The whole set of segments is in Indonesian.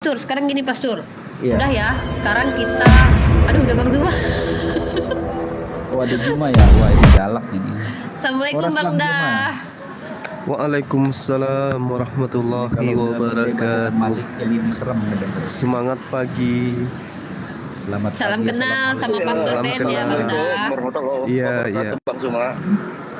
Pastor, sekarang gini Pastor. Iya. Udah ya, sekarang kita aduh udah Bang Zuma. Oh, ada Juma ya. Wah, ini galak ini. Assalamualaikum Orang Bang Selang Juma. Dah. Waalaikumsalam warahmatullahi Kalau udah wabarakatuh. Malik kali ini serem ngedenger. Semangat pagi. Selamat Salam pagi, kenal sama assalamualaikum. Pastor Salam Ben ya kenal. Bang Dah. Warahmatullahi Iya, wabarakatuh, Bang Zuma.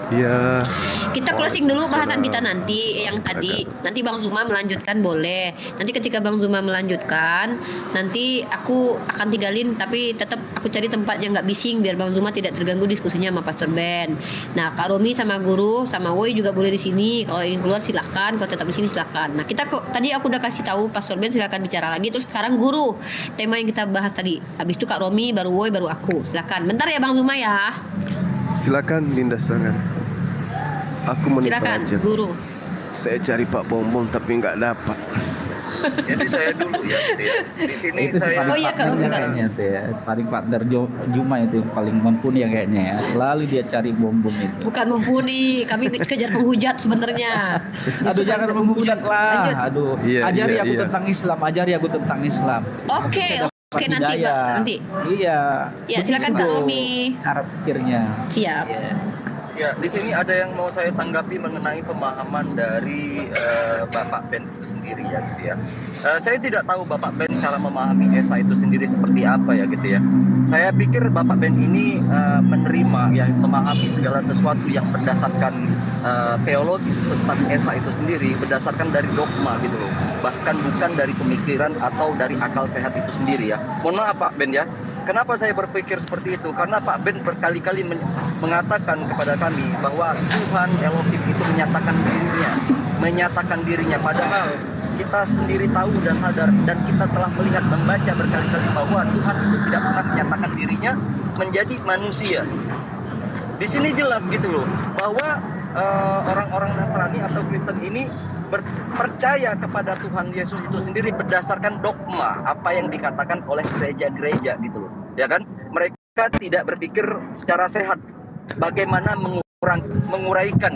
Ya, Kita closing dulu bahasan kita Waalaikumsalam. nanti yang tadi. Nanti Bang Zuma melanjutkan boleh. Nanti ketika Bang Zuma melanjutkan, nanti aku akan tinggalin tapi tetap aku cari tempat yang nggak bising biar Bang Zuma tidak terganggu diskusinya sama Pastor Ben. Nah, Kak Romi sama Guru sama Woi juga boleh di sini. Kalau ingin keluar silakan, kalau tetap di sini silakan. Nah, kita kok tadi aku udah kasih tahu Pastor Ben silakan bicara lagi. Terus sekarang Guru, tema yang kita bahas tadi. Habis itu Kak Romi, baru Woi, baru aku. Silakan. Bentar ya Bang Zuma ya. silakan Dinda Sangan. Aku mau Silakan aja. Guru. Saya cari Pak Bombong tapi nggak dapat. Jadi saya dulu ya, gitu ya. Di sini Itu saya Oh iya, Kak, partnernya bukan. kayaknya itu ya. Sparring partner Juma itu yang paling mumpuni ya kayaknya ya. Selalu dia cari bom-bom itu. Bukan mumpuni, kami kejar penghujat sebenarnya. Aduh, jangan menghujat lah. Lanjut. Aduh, Iya, ajari iya, aku iya. tentang Islam, ajari aku tentang Islam. Oke, oke nanti Bang, Hidayah. nanti. Iya. Ya, silakan Kak Begitu Romi. cara pikirnya. Siap. ya di sini ada yang mau saya tanggapi mengenai pemahaman dari Bapak Ben itu sendiri ya, gitu ya. Saya tidak tahu Bapak Ben cara memahami Esa itu sendiri seperti apa ya, gitu ya. Saya pikir Bapak Ben ini menerima ya, memahami segala sesuatu yang berdasarkan teologis tentang Esa itu sendiri berdasarkan dari dogma gitu loh, bahkan bukan dari pemikiran atau dari akal sehat itu sendiri ya. Mohon maaf Pak Ben ya. Kenapa saya berpikir seperti itu? Karena Pak Ben berkali-kali mengatakan kepada kami bahwa Tuhan Elohim itu menyatakan dirinya. Padahal kita sendiri tahu dan sadar dan kita telah melihat membaca berkali-kali bahwa Tuhan itu tidak pernah menyatakan dirinya menjadi manusia. Di sini jelas gitu loh bahwa orang-orang Nasrani atau Kristen ini percaya kepada Tuhan Yesus itu sendiri berdasarkan dogma apa yang dikatakan oleh gereja-gereja gitu loh, ya kan? Mereka tidak berpikir secara sehat bagaimana menguraikan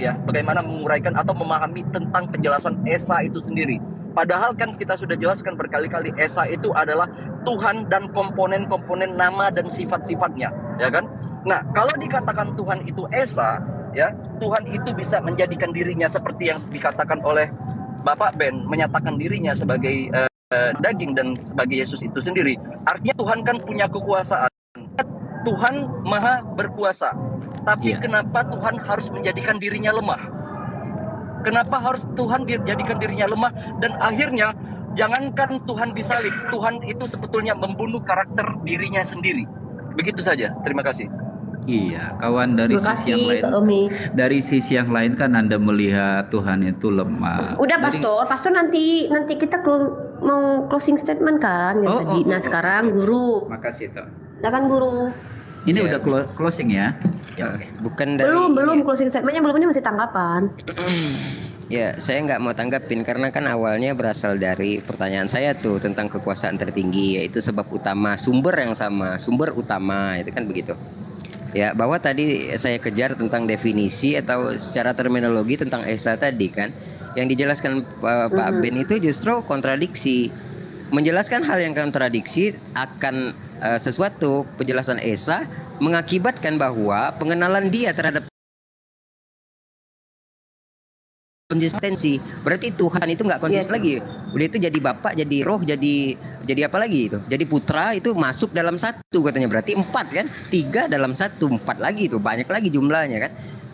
atau memahami tentang penjelasan Esa itu sendiri. Padahal kan kita sudah jelaskan berkali-kali Esa itu adalah Tuhan dan komponen-komponen nama dan sifat-sifatnya, ya kan? Nah, kalau dikatakan Tuhan itu Esa, ya, Tuhan itu bisa menjadikan dirinya seperti yang dikatakan oleh Bapak Ben, menyatakan dirinya sebagai daging dan sebagai Yesus itu sendiri. Artinya Tuhan kan punya kekuasaan. Tuhan maha berkuasa. Tapi kenapa Tuhan harus menjadikan dirinya lemah? Kenapa harus Tuhan dijadikan dirinya lemah? Dan akhirnya, jangankan Tuhan disalib, Tuhan itu sebetulnya membunuh karakter dirinya sendiri. Begitu saja. Terima kasih. Iya, kawan, dari Terima sisi yang kasih lain. Kak Romi. Dari sisi yang lain kan Anda melihat Tuhan itu lemah. Udah Dari- Pastor nanti kita mau closing statement kan yang tadi. Nah, sekarang Guru. Makasih toh. Silakan Guru. Ini Ya. udah closing ya. Ya, oke. Bukan dari Belum closing statementnya belum, ini masih tanggapan. Ya, saya nggak mau tanggapin karena kan awalnya berasal dari pertanyaan saya tuh tentang kekuasaan tertinggi, yaitu sebab utama, sumber yang sama, sumber utama, itu kan begitu. Ya, bahwa tadi saya kejar tentang definisi atau secara terminologi tentang Esa tadi kan, yang dijelaskan Pak Ben itu justru kontradiksi. Menjelaskan hal yang kontradiksi akan sesuatu penjelasan Esa mengakibatkan bahwa pengenalan dia terhadap konsistensi. Berarti Tuhan itu nggak konsisten lagi. Udah itu jadi bapak, jadi roh, jadi apa lagi itu? Jadi putra itu masuk dalam satu katanya. Berarti 4 kan? 3 dalam 1, 4 lagi itu. Banyak lagi jumlahnya kan.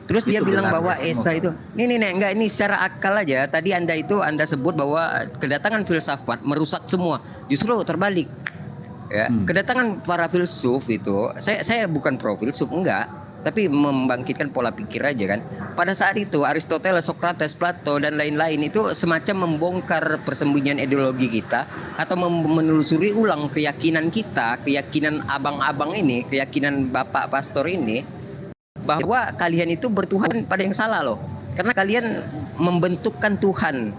Terus dia Itu bilang benar, bahwa semua. Esa itu enggak, ini secara akal aja. Tadi Anda sebut bahwa kedatangan filsafat merusak semua. Justru terbalik. Ya, kedatangan para filsuf itu, saya bukan pro filsuf, enggak, tapi membangkitkan pola pikir aja kan. Pada saat itu Aristoteles, Socrates, Plato dan lain-lain itu semacam membongkar persembunyian ideologi kita atau menelusuri ulang keyakinan kita, keyakinan abang-abang ini, keyakinan bapak pastor ini, bahwa kalian itu bertuhan pada yang salah loh. Karena kalian membentukkan Tuhan.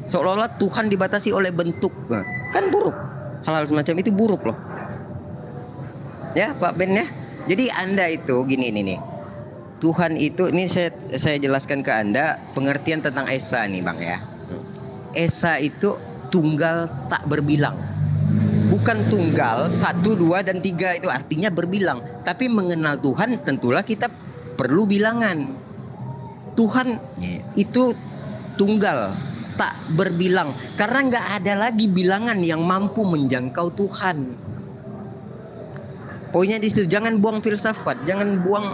Seolah-olah Tuhan dibatasi oleh bentuk. Nah, kan buruk. Hal-hal semacam itu buruk loh. Ya, Pak Ben ya. Jadi Anda itu gini nih. Tuhan itu, ini saya jelaskan ke Anda pengertian tentang Esa nih Bang ya. Esa itu tunggal tak berbilang. Bukan tunggal 1, 2, dan 3 itu artinya berbilang. Tapi mengenal Tuhan tentulah kita perlu bilangan. Tuhan itu tunggal tak berbilang, karena nggak ada lagi bilangan yang mampu menjangkau Tuhan. Poinnya di situ, jangan buang filsafat, jangan buang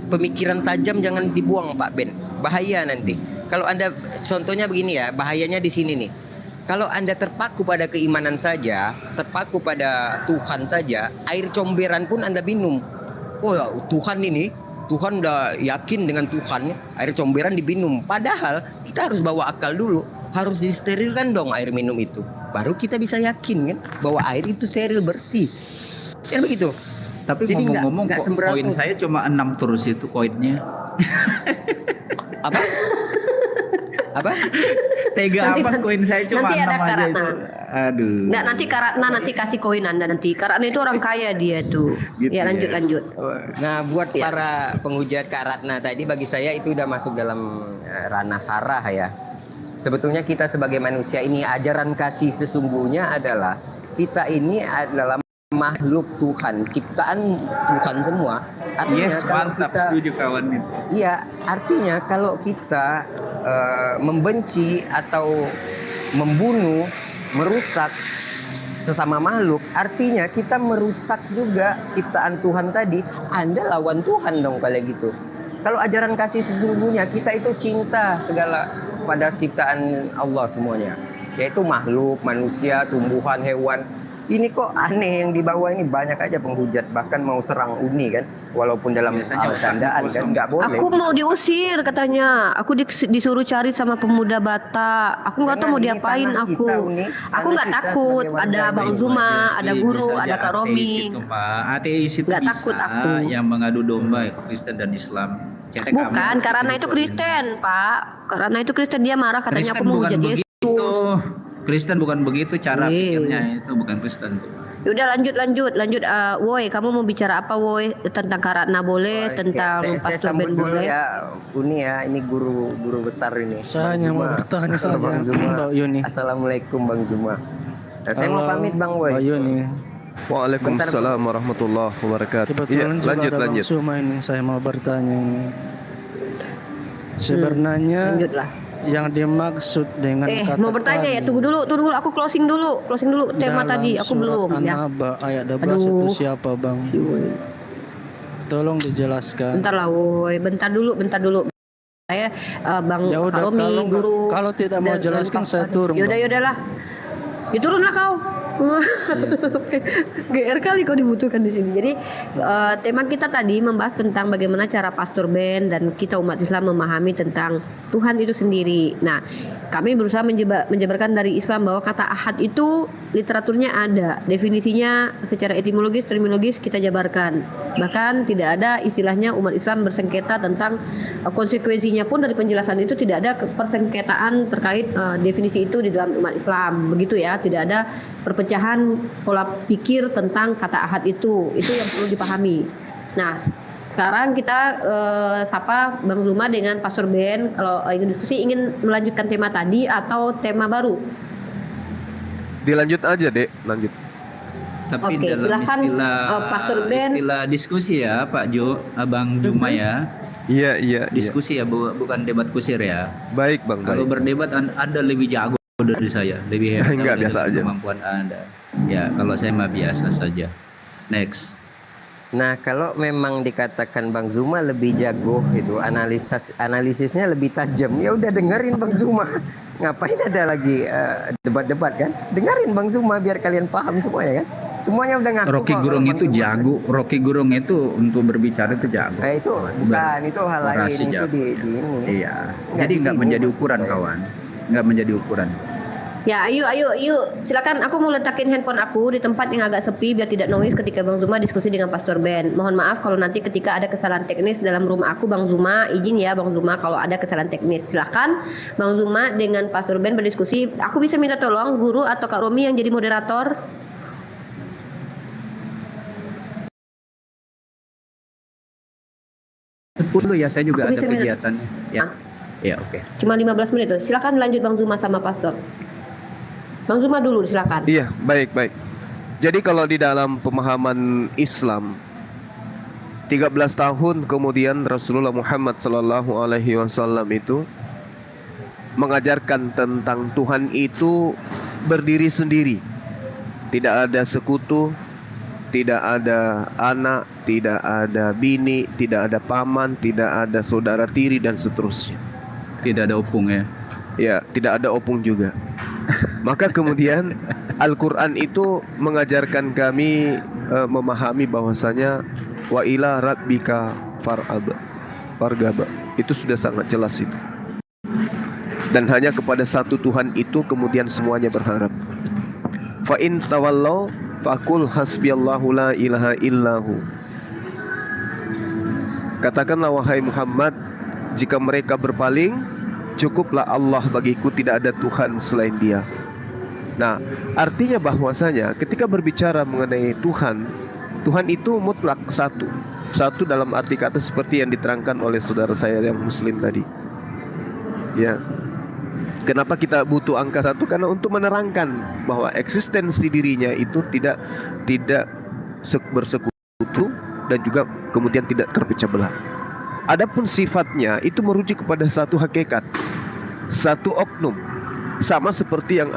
pemikiran tajam, jangan dibuang Pak Ben. Bahaya nanti. Kalau Anda, contohnya begini ya, bahayanya di sini nih. Kalau Anda terpaku pada keimanan saja, terpaku pada Tuhan saja, air comberan pun Anda minum. Oh ya, Tuhan ini, Tuhan udah yakin dengan Tuhan, air comberan diminum. Padahal kita harus bawa akal dulu, harus disterilkan dong air minum itu. Baru kita bisa yakin kan bahwa air itu steril, bersih. Kan begitu. Tapi Jadi ngomong-ngomong nggak sembarangan. koin saya cuma 6 terus itu koinnya. Apa? Apa? Tega Nanti- amat koin saya cuma nanti ada 6 aja Karatna. itu. Aduh. Nggak, nanti Karatna nanti kasih koin Anda nanti. Karatna itu orang kaya dia tuh. Gitu Ya, ya. lanjut. Nah, buat Ya. para penghujat Kak Ratna tadi, bagi saya itu udah masuk dalam ranah sarah ya. Sebetulnya kita sebagai manusia ini, ajaran kasih sesungguhnya adalah kita ini adalah makhluk Tuhan, ciptaan Tuhan semua. Artinya Yes, kalau mantap, kita- setuju kawan itu. Iya, artinya kalau kita membenci atau membunuh, merusak sesama makhluk, artinya kita merusak juga ciptaan Tuhan tadi. Anda lawan Tuhan dong kalau gitu. Kalau ajaran kasih sesungguhnya, kita itu cinta segala pada ciptaan Allah semuanya, yaitu makhluk, manusia, tumbuhan, hewan. Ini kok aneh yang di bawah ini, banyak aja penghujat, bahkan mau serang Uni kan, walaupun dalam Biasanya hal otak candaan kan kosong. nggak boleh. Aku mau diusir katanya. Aku disuruh cari sama pemuda Batak. Aku nggak tahu Karena mau ini diapain tanah aku. kita, Uni. Aku Tanah nggak kita takut. sebagai warga Ada Bang negara. Zuma, ada Bisa guru, saja ada Kak ateis Romi. itu, Pak. Ateis itu Nggak bisa takut aku. yang mengadu domba Kristen dan Islam. Cetek Bukan, amat. karena itu Kristen, Pak. Karena itu Kristen, dia marah katanya Kristen aku mau bukan jadi begitu. Yesus. Kristen bukan begitu cara Iya. pikirnya, itu bukan Kristen tuh. Yaudah lanjut. Woi, kamu mau bicara apa, Woi? Tentang Karatna boleh, Oke, tentang saya Pastor sambut Ben dulu boleh. ya, Uni ya, ini guru besar ini. Saya hanya mau bertanya saja, Bang Zuma. Mbak Yuni. Assalamualaikum Bang Zuma. Saya mau Halo, pamit Bang Boy. Mbak Yuni. Waalaikumsalam warahmatullahi wabarakatuh. Iya, Kebetulan juga lanjut ada lanjut. Bang Zuma ini, saya mau bertanya ini. Sebenarnya Lanjutlah. yang dimaksud dengan kata Mau bertanya ya, kami tunggu dulu. Aku closing dulu tema dalam tadi. Aku surat belum ya. An-Naba ayat 12 itu Aduh. siapa Bang? Tolong dijelaskan. Bentar lah, Woi. Bentar dulu. Saya Bang Ya udah, Kak Romi, guru. kalau tidak mau dan jelaskan Pak saya Fadil. turun. Bang. Yaudahlah. Ya turunlah kau. GR kali kau dibutuhkan di sini. Jadi tema kita tadi membahas tentang bagaimana cara Pastor Ben dan kita umat Islam memahami tentang Tuhan itu sendiri. Nah, kami berusaha menjabarkan dari Islam bahwa kata ahad itu literaturnya ada, definisinya secara etimologis, terminologis kita jabarkan. Bahkan tidak ada istilahnya umat Islam bersengketa tentang konsekuensinya pun dari penjelasan itu tidak ada persengketaan terkait definisi itu di dalam umat Islam. Begitu ya, tidak ada perpecahan pola pikir tentang kata ahad itu yang perlu dipahami. Nah, sekarang kita sapa Bang Zuma dengan Pastor Ben. Kalau ingin diskusi, ingin melanjutkan tema tadi atau tema baru? Dilanjut aja, Dek. Lanjut. Tapi Oke, dalam silakan, Pastor Ben. istilah diskusi ya Pak Jo, Abang Juma ya. Iya, iya. Diskusi ya, bukan debat kusir ya. Baik, Bang. Kalau Baik. berdebat Anda lebih jago dari saya, lebih hebat. Enggak, dari biasa aja. Kemampuan Anda. Ya, kalau saya mah biasa saja. Next. Nah, kalau memang dikatakan Bang Zuma lebih jago itu, analisisnya lebih tajam, ya udah dengerin Bang Zuma. Ngapain ada lagi debat-debat kan? Dengerin Bang Zuma biar kalian paham semuanya kan? Semuanya udah ngaku. Rocky kok Gerung kalau itu Bang Zuma. jago. Rocky Gerung itu untuk berbicara itu jago. Itu bukan, itu hal lain, Orasi itu jago. di ini. Iya. Nggak Jadi di nggak sini menjadi maksud ukuran saya. kawan. Nggak menjadi ukuran. Ya, yuk. Silakan, aku mau letakin handphone aku di tempat yang agak sepi biar tidak noise ketika Bang Zuma diskusi dengan Pastor Ben. Mohon maaf kalau nanti ketika ada kesalahan teknis dalam room aku, Bang Zuma, izin ya Bang Zuma kalau ada kesalahan teknis. Silakan Bang Zuma dengan Pastor Ben berdiskusi. Aku bisa minta tolong guru atau Kak Romi yang jadi moderator? Dulu ya, saya juga Aku ada bisa minta- kegiatannya. Ya. Ah. Ya, oke. Cuma 15 menit tuh. Silakan lanjut Bang Zuma sama Pastor. Bang Zuma dulu silakan. Iya, baik, baik. Jadi kalau di dalam pemahaman Islam 13 tahun kemudian Rasulullah Muhammad sallallahu alaihi wasallam itu mengajarkan tentang Tuhan itu berdiri sendiri. Tidak ada sekutu, tidak ada anak, tidak ada bini, tidak ada paman, tidak ada saudara tiri dan seterusnya. Tidak ada opung ya. Ya, tidak ada opung juga. Maka kemudian Al-Quran itu mengajarkan kami memahami bahwasanya wa ila rabbika fargaba. Itu sudah sangat jelas itu. Dan hanya kepada satu Tuhan itu kemudian semuanya berharap. Fa in tawallau faqul hasbiyallahu la ilaha illahu. Katakanlah wahai Muhammad, jika mereka berpaling, cukuplah Allah bagiku, tidak ada Tuhan selain Dia. Nah, artinya bahwasanya ketika berbicara mengenai Tuhan, Tuhan itu mutlak satu. Satu dalam arti kata seperti yang diterangkan oleh saudara saya yang muslim tadi. Ya. Kenapa kita butuh angka satu? Karena untuk menerangkan bahwa eksistensi dirinya itu tidak bersekutu dan juga kemudian tidak terpecah belah. Adapun sifatnya itu merujuk kepada satu hakikat, satu oknum, sama seperti yang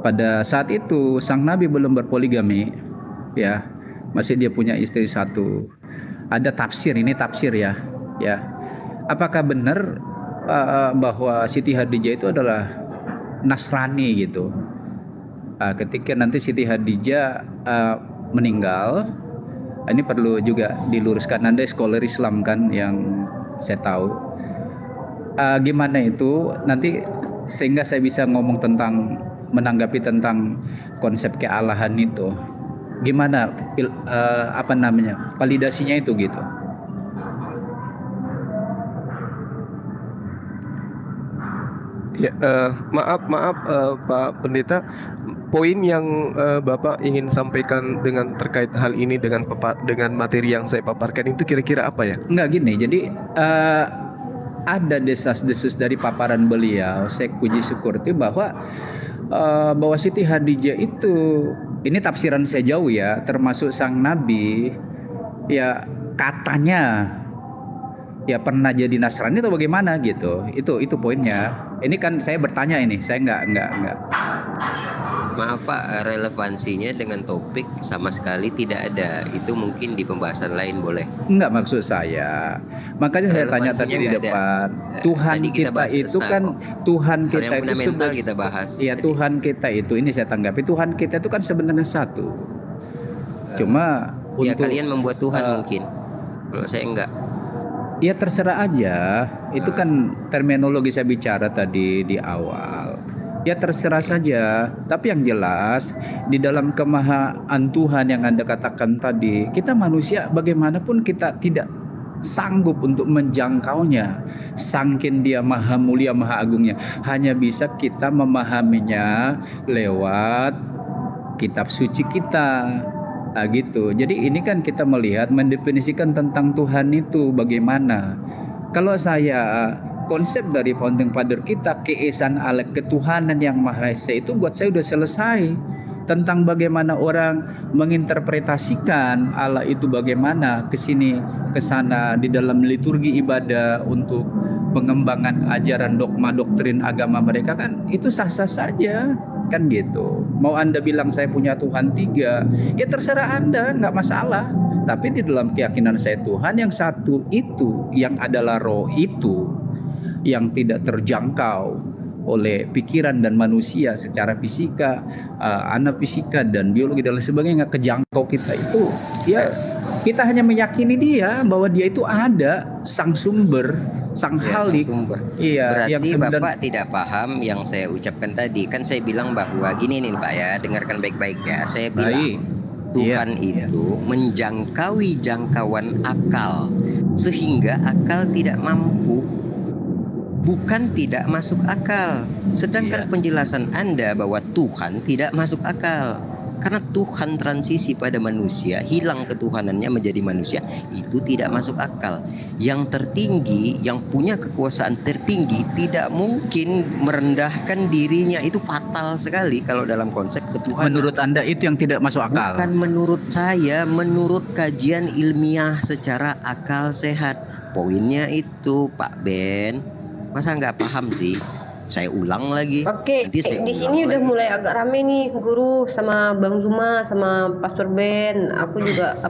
Pada saat itu sang nabi belum berpoligami, ya, masih dia punya istri satu. Ada tafsir, ini tafsir ya, ya. Apakah benar bahwa Siti Khadijah itu adalah Nasrani gitu? Ketika nanti Siti Khadijah meninggal, ini perlu juga diluruskan. Anda scholar Islam kan yang saya tahu. Gimana itu nanti sehingga saya bisa ngomong tentang menanggapi tentang konsep kealahan itu. Gimana validasinya itu gitu. Ya, maaf Pak Pendeta, poin yang Bapak ingin sampaikan dengan terkait hal ini dengan materi yang saya paparkan itu kira-kira apa ya? Enggak gini, jadi ada desas-desus dari paparan beliau, saya puji syukur itu bahwa Siti Khadijah itu, ini tafsiran saya jauh ya, termasuk sang nabi, ya katanya ya pernah jadi Nasrani atau bagaimana gitu. Itu poinnya. Ini kan saya bertanya ini, saya enggak. Maaf Pak, relevansinya dengan topik sama sekali tidak ada. Itu mungkin di pembahasan lain boleh. Enggak maksud saya. Makanya saya tanya tadi di depan. Tuhan Tadi kita itu selesai kan kok. Tuhan Hal kita yang itu fundamental kita bahas. Iya, tadi. Tuhan kita itu, ini saya tanggapi, Tuhan kita itu kan sebenarnya satu. Cuma Ya untuk kalian membuat Tuhan mungkin. Kalau saya enggak. ya terserah aja. Itu kan terminologi saya bicara tadi di awal. Ya terserah saja. Tapi yang jelas di dalam kemahaan Tuhan yang Anda katakan tadi, kita manusia bagaimanapun kita tidak sanggup untuk menjangkaunya. Sangkin dia maha mulia, maha agungnya. Hanya bisa kita memahaminya lewat kitab suci kita. Gitu. Jadi ini kan kita melihat, mendefinisikan tentang Tuhan itu bagaimana. Kalau saya konsep dari founding father kita, keesaan Allah, ketuhanan yang maha esa, itu buat saya udah selesai. Tentang bagaimana orang menginterpretasikan Allah itu bagaimana kesini kesana di dalam liturgi ibadah untuk pengembangan ajaran dogma doktrin agama mereka, kan itu sah-sah saja kan gitu. Mau Anda bilang saya punya Tuhan 3, ya terserah Anda, nggak masalah. Tapi di dalam keyakinan saya Tuhan yang satu itu, yang adalah roh itu, yang tidak terjangkau oleh pikiran dan manusia secara fisika, anafisika dan biologi dan lain sebagainya, kejangkau kita itu, ya kita hanya meyakini dia bahwa dia itu ada, sang sumber, sang halik. Sumber. Iya, Berarti yang sebenarnya Bapak tidak paham yang saya ucapkan tadi. Kan saya bilang bahwa gini nih Pak ya, dengarkan baik-baik ya. Saya bilang baik. Tuhan Iya, itu menjangkaui jangkauan akal sehingga akal tidak mampu, bukan tidak masuk akal. Sedangkan Iya. penjelasan Anda bahwa Tuhan tidak masuk akal. Karena Tuhan transisi pada manusia, hilang ketuhanannya menjadi manusia, itu tidak masuk akal. Yang tertinggi, yang punya kekuasaan tertinggi, tidak mungkin merendahkan dirinya. Itu fatal sekali kalau dalam konsep ketuhanan. menurut Anda itu yang tidak masuk akal. Bukan menurut saya, menurut kajian ilmiah secara akal sehat. Poinnya itu Pak Ben. Masa nggak paham sih? Saya ulang lagi. Oke, Nanti saya di ulang sini udah lagi. mulai agak rame nih guru sama Bang Zuma sama Pastor Ben. Aku juga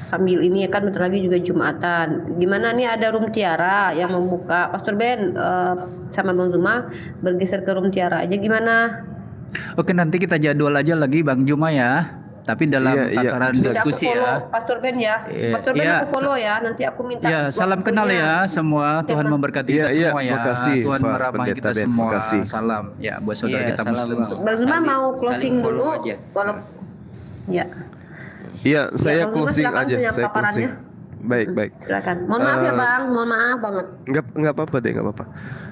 sambil ini kan bentar lagi juga Jumatan. Gimana nih, ada room tiara yang membuka. Pastor Ben sama Bang Zuma bergeser ke room tiara aja gimana? Oke, nanti kita jadwal aja lagi Bang Juma ya. Tapi dalam Iya, tataran bisa. Bisa aku diskusi follow ya. Pastor Ben ya. Iya, Pastor Ben iya, aku follow ya. Nanti aku minta. Ya, salam kenal ya semua. Tuhan memberkati kita Iya, semua ya. makasih, Tuhan Pak meramai Pendeta kita Ben, semua. makasih. Salam ya buat saudara Iya, kita salam muslim. untuk- Bang Zuma Saling- mau closing saling follow dulu. aja. Ya, Iya, saya Bang Zuma, closing silakan aja, punya saya paparannya. closing. Baik. silakan. Mohon maaf ya Bang, mohon maaf banget. Nggak apa-apa deh, nggak apa-apa.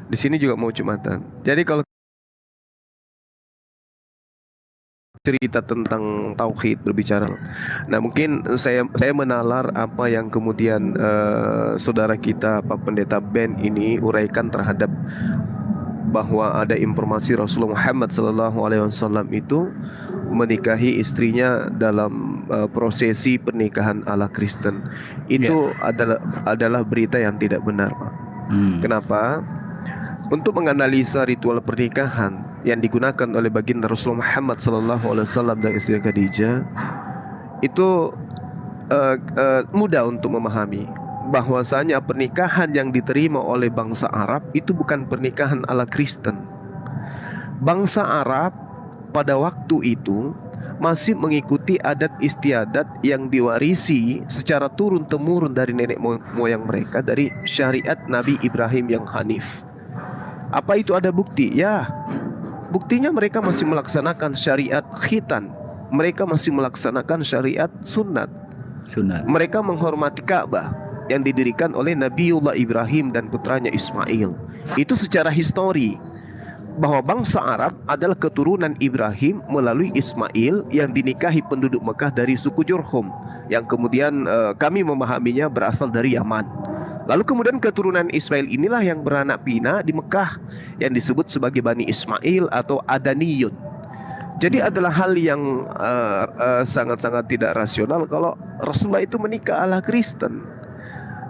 Di sini juga mau Jumatan. Jadi kalau cerita tentang tauhid berbicara, nah mungkin saya menalar apa yang kemudian saudara kita Pak Pendeta Ben ini uraikan terhadap bahwa ada informasi Rasulullah Muhammad SAW itu menikahi istrinya dalam prosesi pernikahan ala Kristen. Itu adalah berita yang tidak benar, Pak. Kenapa? Untuk menganalisa ritual pernikahan yang digunakan oleh baginda Rasulullah Muhammad SAW dan istri Khadijah itu mudah untuk memahami bahwasanya pernikahan yang diterima oleh bangsa Arab itu bukan pernikahan ala Kristen. Bangsa Arab pada waktu itu masih mengikuti adat istiadat yang diwarisi secara turun-temurun dari nenek moyang mereka, dari syariat Nabi Ibrahim yang hanif. Apa itu ada bukti? Ya, buktinya mereka masih melaksanakan syariat khitan. Mereka masih melaksanakan syariat sunat. Mereka menghormati Ka'bah yang didirikan oleh Nabiullah Ibrahim dan putranya Ismail. Itu secara histori, bahwa bangsa Arab adalah keturunan Ibrahim melalui Ismail yang dinikahi penduduk Mekah dari suku Jurhum, yang kemudian kami memahaminya berasal dari Yaman. Lalu kemudian keturunan Ismail inilah yang beranak pinak di Mekah yang disebut sebagai Bani Ismail atau Adaniyun. Jadi adalah hal yang sangat-sangat tidak rasional kalau Rasulullah itu menikah ala Kristen.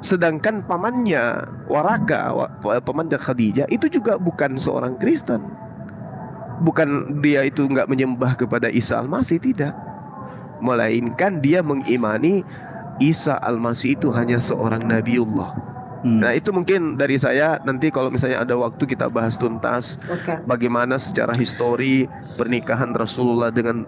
Sedangkan pamannya Waraka, pamannya Khadijah, itu juga bukan seorang Kristen. Bukan dia itu nggak menyembah kepada Isa Al-Masih, tidak. Melainkan dia mengimani Isa Al-Masih itu hanya seorang Nabiullah. Nah itu mungkin dari saya. Nanti kalau misalnya ada waktu kita bahas tuntas bagaimana secara histori pernikahan Rasulullah dengan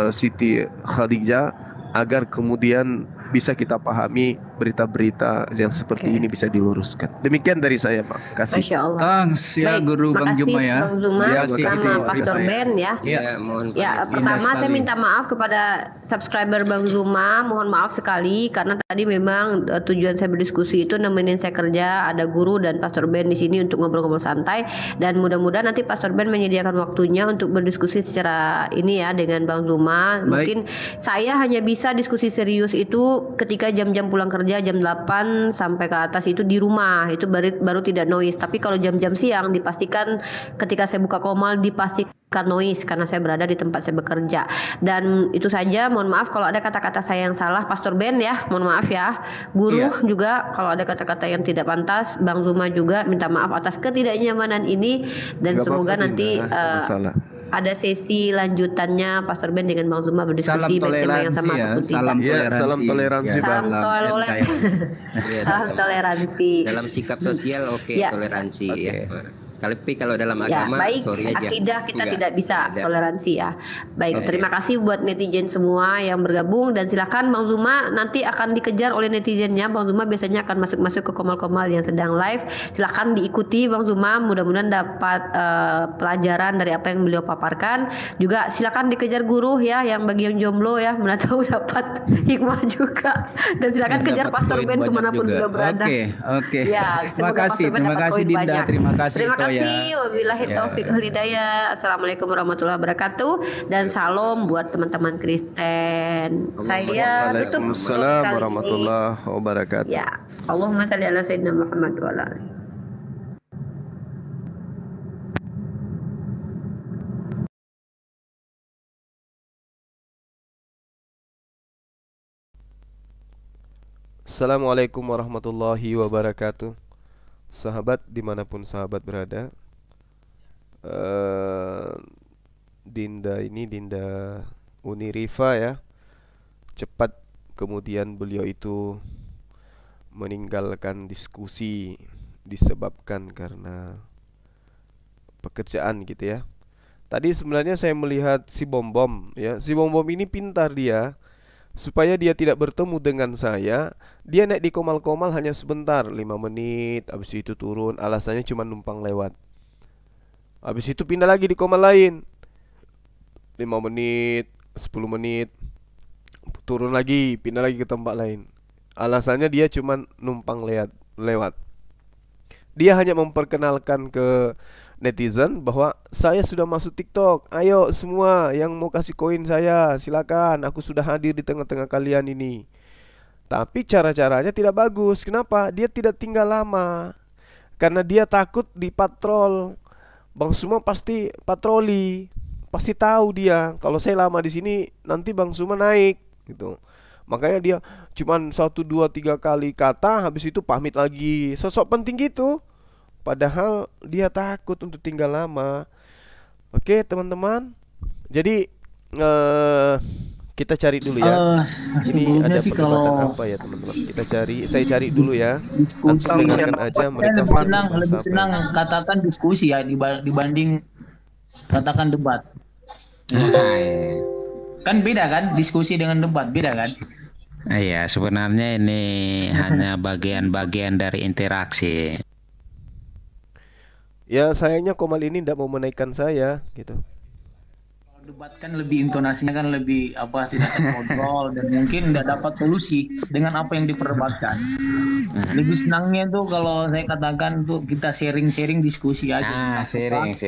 Siti Khadijah, agar kemudian bisa kita pahami berita-berita yang seperti ini bisa diluruskan. Demikian dari saya, Pak. Kasih. Masya Allah. Thanks ya Baik, Guru Bang makasih Juma ya. Bang Zuma Ya, sama makasih. Pastor Ben ya. Ya, mohon Ya, pamit. pertama saya sekali. minta maaf kepada subscriber Bang Zuma. Mohon maaf sekali karena tadi memang tujuan saya berdiskusi itu nemenin saya kerja, ada guru dan Pastor Ben di sini untuk ngobrol-ngobrol santai, dan mudah-mudahan nanti Pastor Ben menyediakan waktunya untuk berdiskusi secara ini ya dengan Bang Zuma. Mungkin saya hanya bisa diskusi serius itu ketika jam-jam pulang kerja jam 8 sampai ke atas itu di rumah, itu baru tidak noise. Tapi kalau jam-jam siang dipastikan ketika saya buka Komal dipastikan noise karena saya berada di tempat saya bekerja. Dan itu saja, mohon maaf kalau ada kata-kata saya yang salah. Pastor Ben ya, mohon maaf ya. Guru juga kalau ada kata-kata yang tidak pantas. Bang Zuma juga minta maaf atas ketidaknyamanan ini, dan Nggak semoga apa-apa, nanti Dinda, nggak masalah. ada sesi lanjutannya Pastor Ben dengan Bang Zuma Salam berdiskusi baik tema yang toleransi sama ya. ataupun tidak. Salam Ya, toleransi. salam toleransi, Ya, Bang. Salam toleransi. Ya, Salam toleransi. dalam sikap sosial oke, Ya. toleransi ya. Oke. Tapi kalau dalam Ya, agama baik, sorry aja. akidah kita Enggak, tidak bisa ada. toleransi ya. Baik, Oke. terima kasih buat netizen semua yang bergabung, dan silakan Bang Zuma nanti akan dikejar oleh netizennya. Bang Zuma biasanya akan masuk-masuk ke komal-komal yang sedang live. Silakan diikuti Bang Zuma, mudah-mudahan dapat pelajaran dari apa yang beliau paparkan. Juga silakan dikejar guru ya, yang bagi yang jomblo ya, mana tahu dapat hikmah juga. Dan silakan kejar Dapat Pastor poin Ben banyak kemanapun juga. beliau berada. Oke. Ya, Terima semoga kasih, Pastor Ben terima dapat kasih poin Dinda, banyak. terima kasih Terima Toya. kasih. Wabillahi Ya. taufik wal hidayah. Assalamualaikum warahmatullahi wabarakatuh, dan salam buat teman-teman Kristen. Saya tutup untuk Waalaikumsalam kali ini. warahmatullahi wabarakatuh. Ya, Allahumma shalli ala sayyidina Muhammad wa ala alihi. Assalamualaikum warahmatullahi wabarakatuh. Sahabat dimanapun sahabat berada, Dinda ini Dinda Unirifa ya, cepat kemudian beliau itu meninggalkan diskusi disebabkan karena pekerjaan gitu ya. Tadi sebenarnya saya melihat si Bom Bom ya, si Bom Bom ini pintar dia. Supaya dia tidak bertemu dengan saya, dia naik di Komal-Komal hanya sebentar, 5 menit, habis itu turun, alasannya cuma numpang lewat. Habis itu pindah lagi di Komal lain, 5 menit, 10 menit, turun lagi, pindah lagi ke tempat lain. Alasannya dia cuma numpang lewat. Dia hanya memperkenalkan ke netizen bahwa saya sudah masuk TikTok. Ayo semua yang mau kasih koin saya, silakan. Aku sudah hadir di tengah-tengah kalian ini. Tapi cara-caranya tidak bagus. Kenapa? Dia tidak tinggal lama. Karena dia takut dipatrol. Bang Suma pasti patroli. Pasti tahu dia kalau saya lama di sini nanti Bang Suma naik gitu. Makanya dia cuman 1, 2, 3 kali kata, habis itu pamit lagi. Sosok penting gitu. Padahal dia takut untuk tinggal lama. Oke, teman-teman. Jadi kita cari dulu ya. Ini Sebelumnya ada sih perdebatan kalau apa ya, teman-teman? Saya cari dulu ya. diskusi Antum dengarkan aja mereka lebih bahas apa senang ya. katakan diskusi ya dibanding katakan debat. Kan beda kan, diskusi dengan debat beda kan? Iya, sebenarnya ini hanya bagian-bagian dari interaksi. Ya sayangnya Komal ini tidak mau menaikkan saya gitu. Kalau debat kan lebih intonasinya kan lebih apa, tidak terkontrol dan mungkin tidak dapat solusi dengan apa yang diperdebatkan. Lebih senangnya tuh kalau saya katakan tuh kita sharing-sharing diskusi aja. Sharing.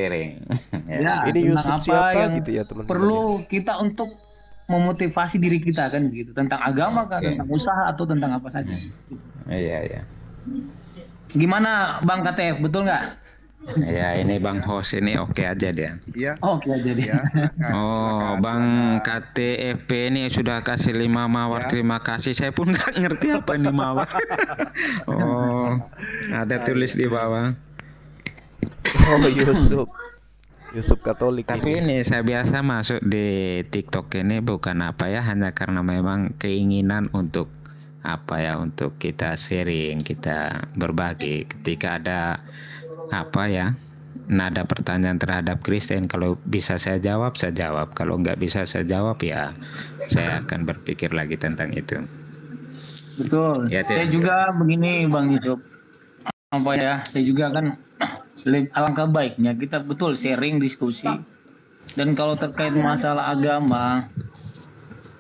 Ya, Ini tentang Yusuf apa siapa yang gitu ya, teman-teman. perlu kita untuk memotivasi diri kita kan gitu, tentang agama kan, tentang usaha atau tentang apa saja. Iya. Gimana Bang KTF, betul nggak? Ya, ini Bang host ini oke aja dia. Iya. Oke jadi. Oh, Bang KTFP ini sudah kasih 5 mawar. Terima kasih. Saya pun nggak ngerti apa ini mawar. Oh, ada tulis di bawah. Oh, Yusuf Katolik Tapi ini. ini saya biasa masuk di TikTok ini bukan apa ya, hanya karena memang keinginan untuk apa ya, untuk kita sharing, kita berbagi. Ketika ada apa ya, nada pertanyaan terhadap Kristen, kalau bisa saya jawab, kalau nggak bisa saya jawab ya saya akan berpikir lagi tentang itu. Betul. Ya, Saya juga begini Bang Yusuf. Apa ya? Saya juga kan alangkah baiknya kita betul sharing diskusi. Dan kalau terkait masalah agama,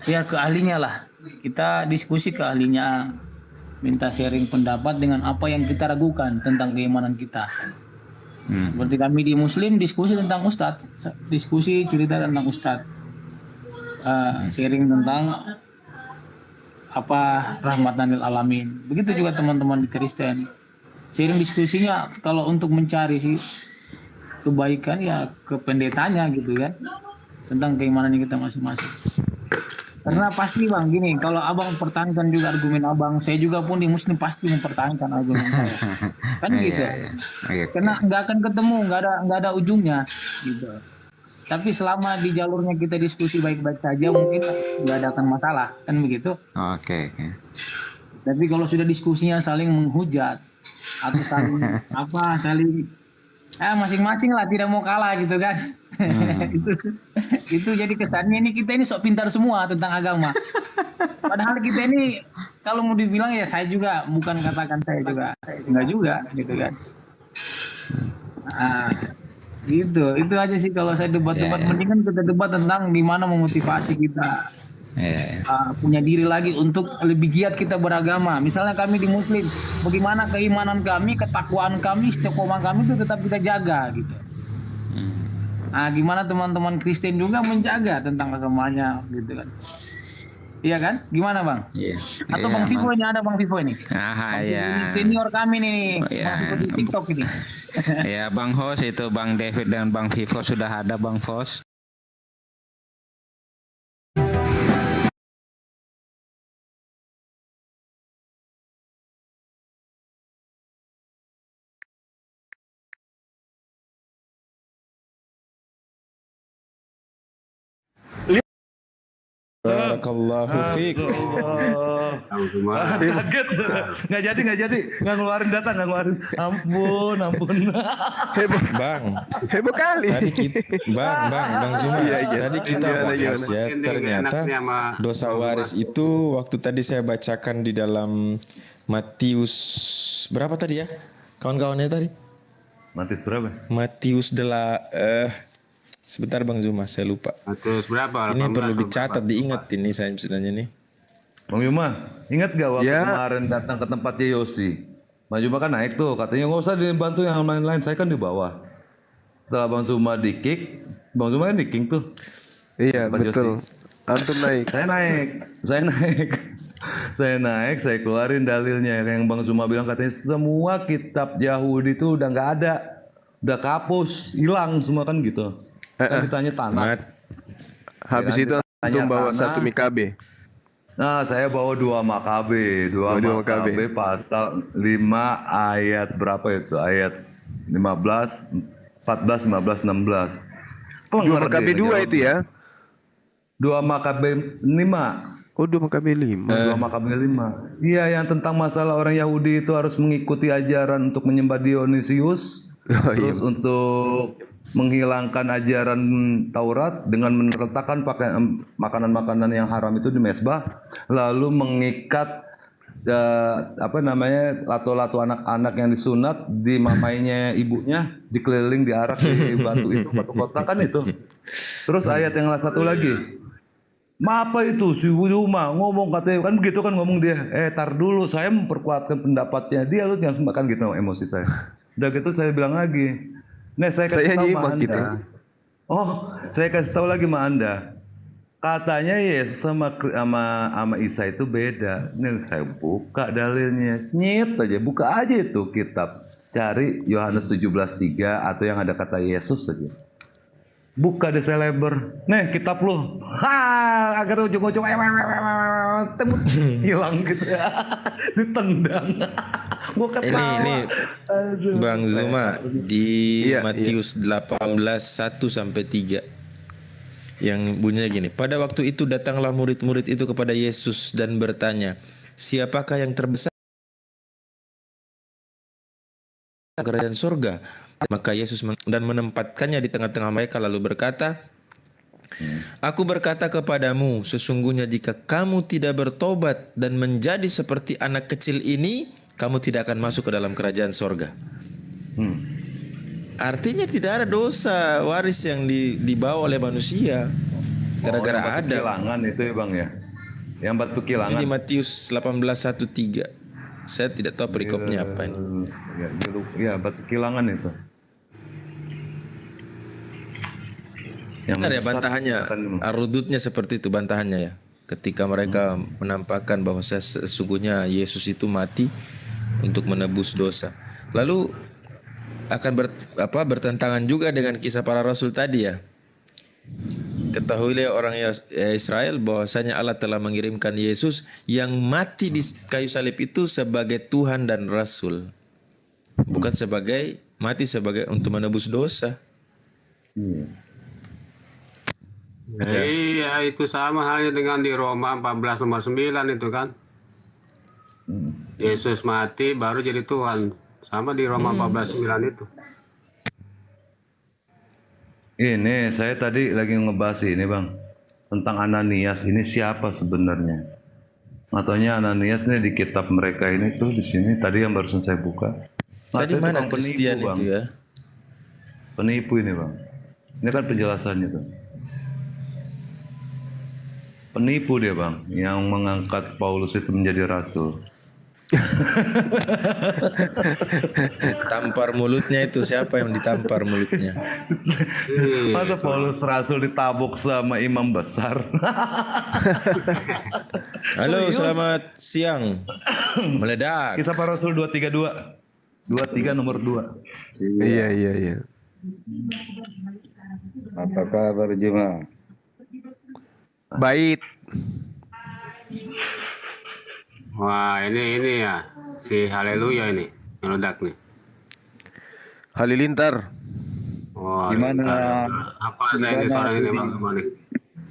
ya ke ahlinya lah. Kita diskusi ke ahlinya, minta sharing pendapat dengan apa yang kita ragukan tentang keimanan kita. Seperti kami di Muslim diskusi tentang Ustadz, diskusi cerita tentang Ustadz, sharing tentang apa rahmatan lil alamin. Begitu juga teman-teman di Kristen, sharing diskusinya kalau untuk mencari sih kebaikan ya ke pendetanya gitu kan, tentang keimanannya kita masing-masing. Karena pasti Bang gini, kalau Abang pertahankan juga argumen Abang, saya juga pun di Muslim pasti mempertahankan argumen saya. Kan gitu. Iya. Karena nggak akan ketemu, nggak ada ujungnya gitu. Tapi selama di jalurnya kita diskusi baik-baik saja, mungkin nggak ada akan masalah, kan begitu. Oke. Tapi kalau sudah diskusinya saling menghujat atau saling masing-masing lah tidak mau kalah gitu kan. itu jadi kesannya ini sok pintar semua tentang agama. Padahal kita ini kalau mau dibilang ya saya juga bukan katakan saya juga enggak juga gitu kan. Gitu. Itu aja sih kalau saya debat-debat, mendingan kita debat tentang gimana memotivasi kita. Punya diri lagi untuk lebih giat kita beragama. Misalnya kami di Muslim, bagaimana keimanan kami, ketakwaan kami, istiqomah kami itu tetap kita jaga gitu. Gimana teman-teman Kristen juga menjaga tentang agamanya gitu kan. Iya kan? Gimana Bang? Iya. Atau Bang Vivo ini ada Bang Vivo ini? Iya. Senior kami nih, Iya. Bang Vivo di TikTok ini. Ya, Bang host itu Bang David dan Bang Vivo sudah ada Bang Fos. Barakallahu fiik. Kaget. Nggak jadi. Nggak ngeluarin data, nggak ngeluarin. Ampun. Heboh kali. Bang Zuma. Tadi kita bahas ya, ternyata dosa waris itu waktu tadi saya bacakan di dalam Matius berapa tadi ya? Kawan-kawannya tadi? Matius berapa? Matius sebentar Bang Zuma, saya lupa. Matius berapa? Ini perlu dicatat, diingat ini saya sebenarnya nih. Bang Yuma, ingat gak waktu kemarin datang ke tempatnya Yosi? Bang Yuma kan naik tuh, katanya nggak usah dibantu yang lain-lain, saya kan di bawah. Setelah Bang Zuma di-kick, Bang Zuma kan di-kick tuh. Iya betul. Antum naik. Saya naik, saya keluarin dalilnya yang Bang Zuma bilang, katanya semua kitab Yahudi itu udah nggak ada, udah kapus, hilang semua kan gitu. Kan ditanya tanah. Habis itu antum bawa tanah. 1 Mikabe. Nah, saya bawa 2 Makabe. 2 Makabe pasal 5 ayat berapa itu? Ayat 15, 14, 15, 16. 2 Makabe 2 itu ya. 2 Makabe 5. Oh, 2 Makabe 5. 2 Makabe 5. Iya, yang tentang masalah orang Yahudi itu harus mengikuti ajaran untuk menyembah Dionysius. Terus untuk menghilangkan ajaran Taurat dengan meletakkan makanan-makanan yang haram itu di mezbah, lalu mengikat lato-lato anak-anak yang disunat di mamainya ibunya, dikeliling diarak di batu itu, batu kotak kan itu. Terus ayat yang satu lagi, apa itu si Zuma ngomong katanya kan begitu kan ngomong dia, tar dulu saya memperkuatkan pendapatnya dia, lu jangan semakan gitu emosi saya. Udah gitu saya bilang lagi, saya kasih tahu sama Anda. Gitu. Oh, saya kasih tahu lagi sama Anda. Katanya Yesus sama Isa itu beda. Nih saya buka dalilnya, nyet aja, buka aja itu kitab, cari Yohanes 17:3 atau yang ada kata Yesus saja. Buka di seleber, nih kitab lu, agar ujung-ujung hilang gitu ya, ditendang. Gua ketawa. Ini Bang Zuma di Matius 18:1-3 yang bunyinya gini. Pada waktu itu datanglah murid-murid itu kepada Yesus dan bertanya, siapakah yang terbesar kerajaan surga? Maka Yesus dan menempatkannya di tengah-tengah mereka lalu berkata, Aku berkata kepadamu, sesungguhnya jika kamu tidak bertobat dan menjadi seperti anak kecil ini, kamu tidak akan masuk ke dalam kerajaan surga. Artinya tidak ada dosa waris yang dibawa oleh manusia gara-gara ada. Kilangan itu ya Bang ya. Yang batu kilangan. Ini Matius 18:1-3. Saya tidak tahu perikopnya apa ini. Ya, batu kilangan itu. Yang ada ya bantahannya, arudutnya seperti itu bantahannya ya. Ketika mereka menampakkan bahwa sesungguhnya Yesus itu mati untuk menebus dosa. Lalu akan bertentangan juga dengan kisah para rasul tadi ya. Ketahuilah orang Israel bahwasanya Allah telah mengirimkan Yesus yang mati di kayu salib itu sebagai Tuhan dan Rasul, bukan mati sebagai untuk menebus dosa. Iya, itu sama halnya dengan di Roma 14 nomor 9 itu kan. Yesus mati baru jadi Tuhan. Sama di Roma 14:9 itu. Ini saya tadi lagi ngebahas ini Bang, tentang Ananias ini siapa sebenarnya. Katanya Ananias ini di kitab mereka ini tuh di sini tadi yang barusan saya buka. Tadi mana Kristen itu ya? Penipu ini Bang. Ini kan penjelasannya tuh. Penipu dia Bang, yang mengangkat Paulus itu menjadi rasul. Tampar mulutnya itu, siapa yang ditampar mulutnya? Masa Paulus rasul ditabuk sama imam besar? Halo, selamat siang. Meledak. Kisah para Rasul 232. 23 nomor 2. Iya. Apa kabar Juma? Baik. Wah, ini ya si Haleluya ini meledak nih. Halilintar. Wah, Gimana? Apa saya ini suara ini Bang Zuma nih?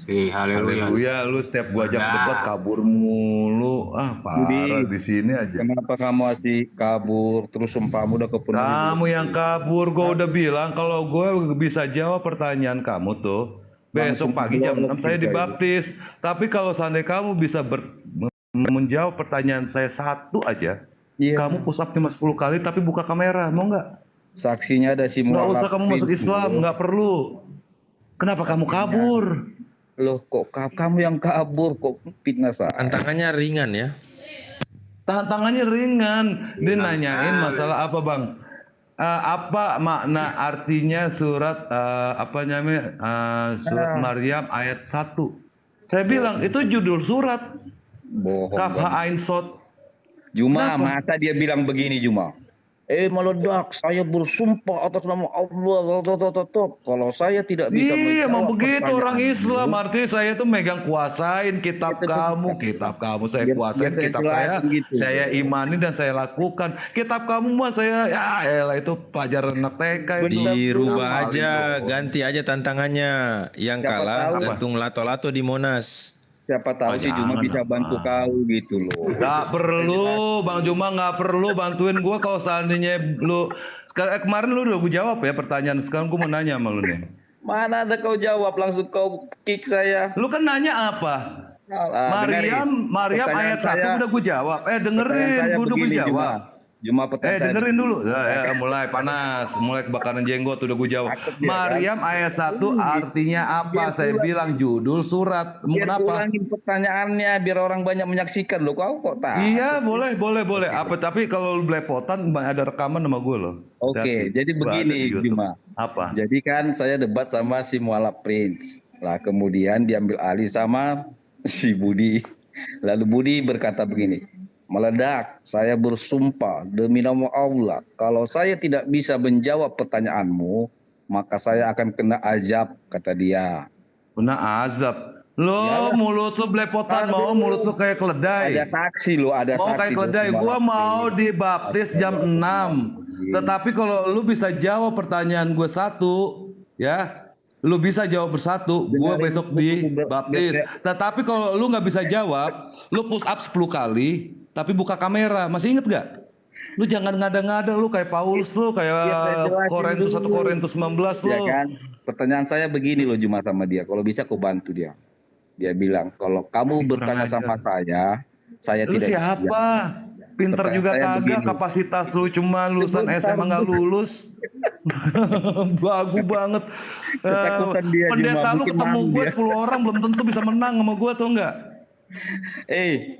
Si Haleluya. Haleluya, lu setiap gua ajak debat kabur mulu. Parah di sini aja. Kenapa kamu asik kabur terus sumpahmu udah kepenuhi? Kamu yang kabur, gua udah bilang kalau gua bisa jawab pertanyaan kamu tuh besok pagi jam 6 saya dibaptis. Tapi kalau seandainya kamu bisa menjawab pertanyaan saya satu aja, kamu push up cuma 10 kali tapi buka kamera, mau nggak? Saksinya ada si Nggak usah kamu masuk Islam, nggak perlu. Kenapa kamu kabur? Loh, kok kamu yang kabur, kok fitnah saya? Tantangannya ringan ya. Tantangannya ringan. Dia nanyain masalah apa Bang? Apa makna artinya surat surat Maryam ayat 1? Saya bilang itu judul surat. Bohong. Kaf ha ain sot. Juma, masa dia bilang begini Juma? meledak, saya bersumpah atas nama Allah. Kalau saya tidak bisa Iya, emang menjawab begitu orang pertanyaanmu, Islam. Artinya saya tuh megang kuasain kitab kamu saya kuasain biar saya kitab saya, jelasin gitu. saya imani dan saya lakukan. Kitab kamu mah saya ya elah itu pelajaran anak TK itu. Dirubah aja, ganti aja tantangannya. Yang Siapa kalah tahu. gantung lato-lato di Monas. Siapa tahu si Juma jangan, bisa bantu kau gitu loh. Gak perlu, Bang Juma nggak perlu bantuin gua kalau seandainya lu kemarin lu udah gue jawab ya pertanyaan. Sekarang gua mau nanya sama lu nih. Mana ada kau jawab, langsung kau kick saya. Lu kan nanya apa? Maryam ayat 1 udah gue jawab. Dengerin, gue udah gue jawab. Juma pertanyaan saya Dengerin dulu. Ya, mulai panas, mulai kebakaran jenggot udah gue jawab. Maryam ayat 1 artinya apa? Saya bilang judul surat. Biar Kenapa? ulangin pertanyaannya biar orang banyak menyaksikan loh. Kau kok tahu? Iya, boleh. Apa tapi kalau lu belepotan ada rekaman sama gue loh. Oke, jadi Gua ada begini di YouTube. Juma. Apa? Jadi kan saya debat sama si Mualaf Prince. Lah kemudian diambil alih sama si Budi. Lalu Budi berkata begini, meledak, saya bersumpah demi nama Allah, kalau saya tidak bisa menjawab pertanyaanmu, maka saya akan kena azab, kata dia. Kena azab. Lo Yalah. mulut lo belepotan mau mulut lo kayak keledai. Ada saksi lo, ada Mau saksi. kayak keledai, gua mau dibaptis jam 6. Tetapi kalau lu bisa jawab pertanyaan gue 1, ya, lu bisa jawab bersatu, gue besok dibaptis. Tetapi kalau lu nggak bisa jawab, lu push up 10 kali, tapi buka kamera, masih inget gak? Lu jangan ngada-ngada, lu kayak Paulus, lu kayak Korintus 1 Korintus 19 lu. Ya kan? Pertanyaan saya begini loh Juma sama dia, kalau bisa kau bantu dia. Dia bilang, kalau kamu bertanya sama saya Lu tidak bisa siapa? jawab. Pinter Pertanyaan juga saya kagak, begini. kapasitas lu cuma lulusan SMA nggak lulus. Bagu banget. Ketakutan dia, Pendeta Juma, lu mungkin ketemu malu gue dia. 10 orang belum tentu bisa menang sama gue tuh enggak?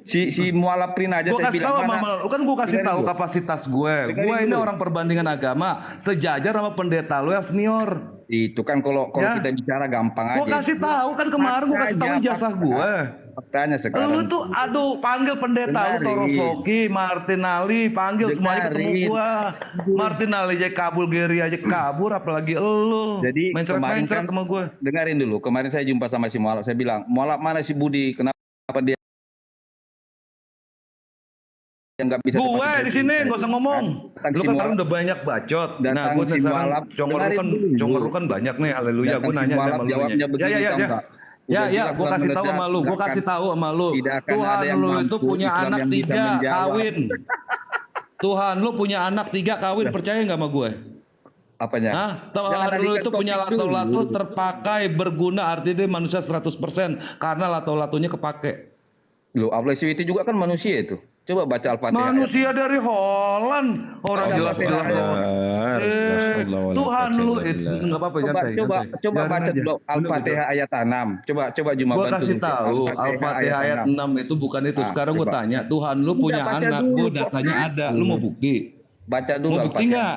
Si Mualaf Prince aja Gue saya kasih bilang tahu mana? sama lu kan gue kasih Dengerin tahu dulu. kapasitas gue. Gue ini dulu. orang perbandingan agama sejajar sama pendeta lu yang senior. Itu kan kalau Ya. kita bicara gampang Gue aja. kasih tahu kan kemarin gue kasih tahu Makanya, ijazah gue. Faktanya Lu sekarang. tuh aduh panggil pendeta lu Dengarin. Torosoki, Martinali, panggil semuanya ketemu Dengarin. gua. Martinali aja kabur, Geri aja kabur, apalagi elu. Jadi kemarin Mencret-mencret kan, sama gua. dengarin dulu. Kemarin saya jumpa sama si Mualaf. Saya bilang, Mualaf mana si Budi? Kenapa dia yang nggak bisa? Gue di sini nggak usah ngomong. Datang Lu si kan Mualaf. udah banyak bacot. Datang Nah, gue si Mualaf. congor lu kan banyak nih. Haleluya. Datang Gue si nanya Mualaf, sama lu. jawabnya begini, tahu nggak? Udah Ya, jelas gue dalam kasih tahu meledak, sama lu. Gue nggak kasih akan- tahu sama lu. tidak akan Tuhan ada yang lu itu mampu punya Islam anak yang bisa 3 menjawab. kawin. Tuhan lu punya anak 3 kawin, percaya nggak sama gue? Apanya? Hah? Jangan Lu alihkan itu punya topik lato-lato dulu. terpakai berguna, artinya dia manusia 100% karena lato-latonya kepake. Loh, Allah itu juga kan manusia itu. Coba baca Al-Fatihah. Manusia dari Holland, orang Baca jelas-jelas. Al-Fatihah. Tuhan lu itu nggak apa-apa, santai, Coba santai. baca Biarin dulu aja. Al-Fatihah ayat 6. Coba Juma Gua bantu kasih dulu. tahu Al-Fatihah ayat 6 itu bukan itu. Ah, Sekarang gua coba. tanya, Tuhan lu Udah, punya baca anak, dulu, gua kok. datanya ada. Lu mau bukti? Baca dulu Mau bukti Al-Fatihah. nggak?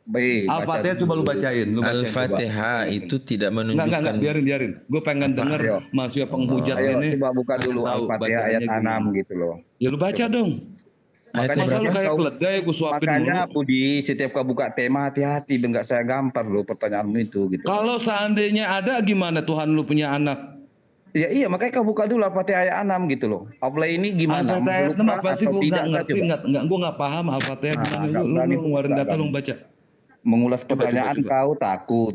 Baik, baca Al-Fatihah dulu. coba lu bacain. Al-Fatihah itu tidak Enggak, menunjukkan biarin. Gue pengen denger Ayo. manusia penghujat Ayo ini. coba buka dulu Tahu Al-Fatihah ayat bacaannya 6 gimana. gitu loh. Ya lu baca dong. ayatnya Masa lu berapa? kayak keledai, gue suapin Makanya dulu. Budi, setiap kau buka tema hati-hati biar nggak saya gampar loh pertanyaanmu itu gitu. Kalau seandainya ada gimana Tuhan lu punya anak? Ya iya, makanya kau buka dulu Al-Fatihah ayat 6 gitu loh. Allah ini gimana? Al-Fatihah ayat 6 apa sih? atau Gue tidak? nggak ngerti, Coba. gue nggak paham Al-Fatihah Nah, gimana. nggak berani Lu ngeluarin buka, data kan. lu baca. Mengulas pertanyaan coba. kau takut.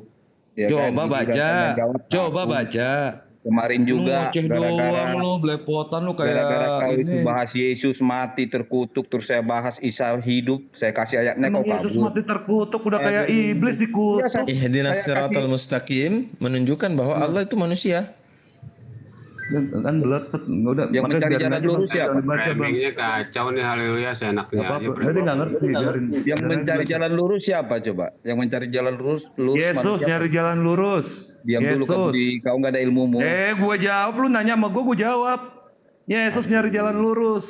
Ya Coba kan? Giliran baca, tanya jawab coba takut. baca. Kemarin Lu juga ngoceh doang lu, belepotan lu gara-gara kayak kau itu ini. bahas Yesus mati terkutuk, terus saya bahas Isa hidup, saya kasih ayatnya Emang kau Yesus kabur. mati terkutuk udah kayak iblis dikutuk. Ihdinas siratal mustaqim menunjukkan bahwa Allah itu manusia. Kan beletet, udah. Yang makanya mencari biarin jalan aja, lurus Bang. siapa? Jangan baca, Bang. Framingnya kacau nih, haleluya, seenaknya Nggak aja. apa-apa. Dia nggak ngerti, biarin. Yang Biarin mencari aja. jalan lurus siapa coba? Yang mencari jalan lurus Yesus manusia. nyari jalan lurus. Diam dulu kau Yesus. Budi, kau nggak ada ilmumu. Gue jawab, lu nanya sama gue jawab. Yesus nyari jalan lurus.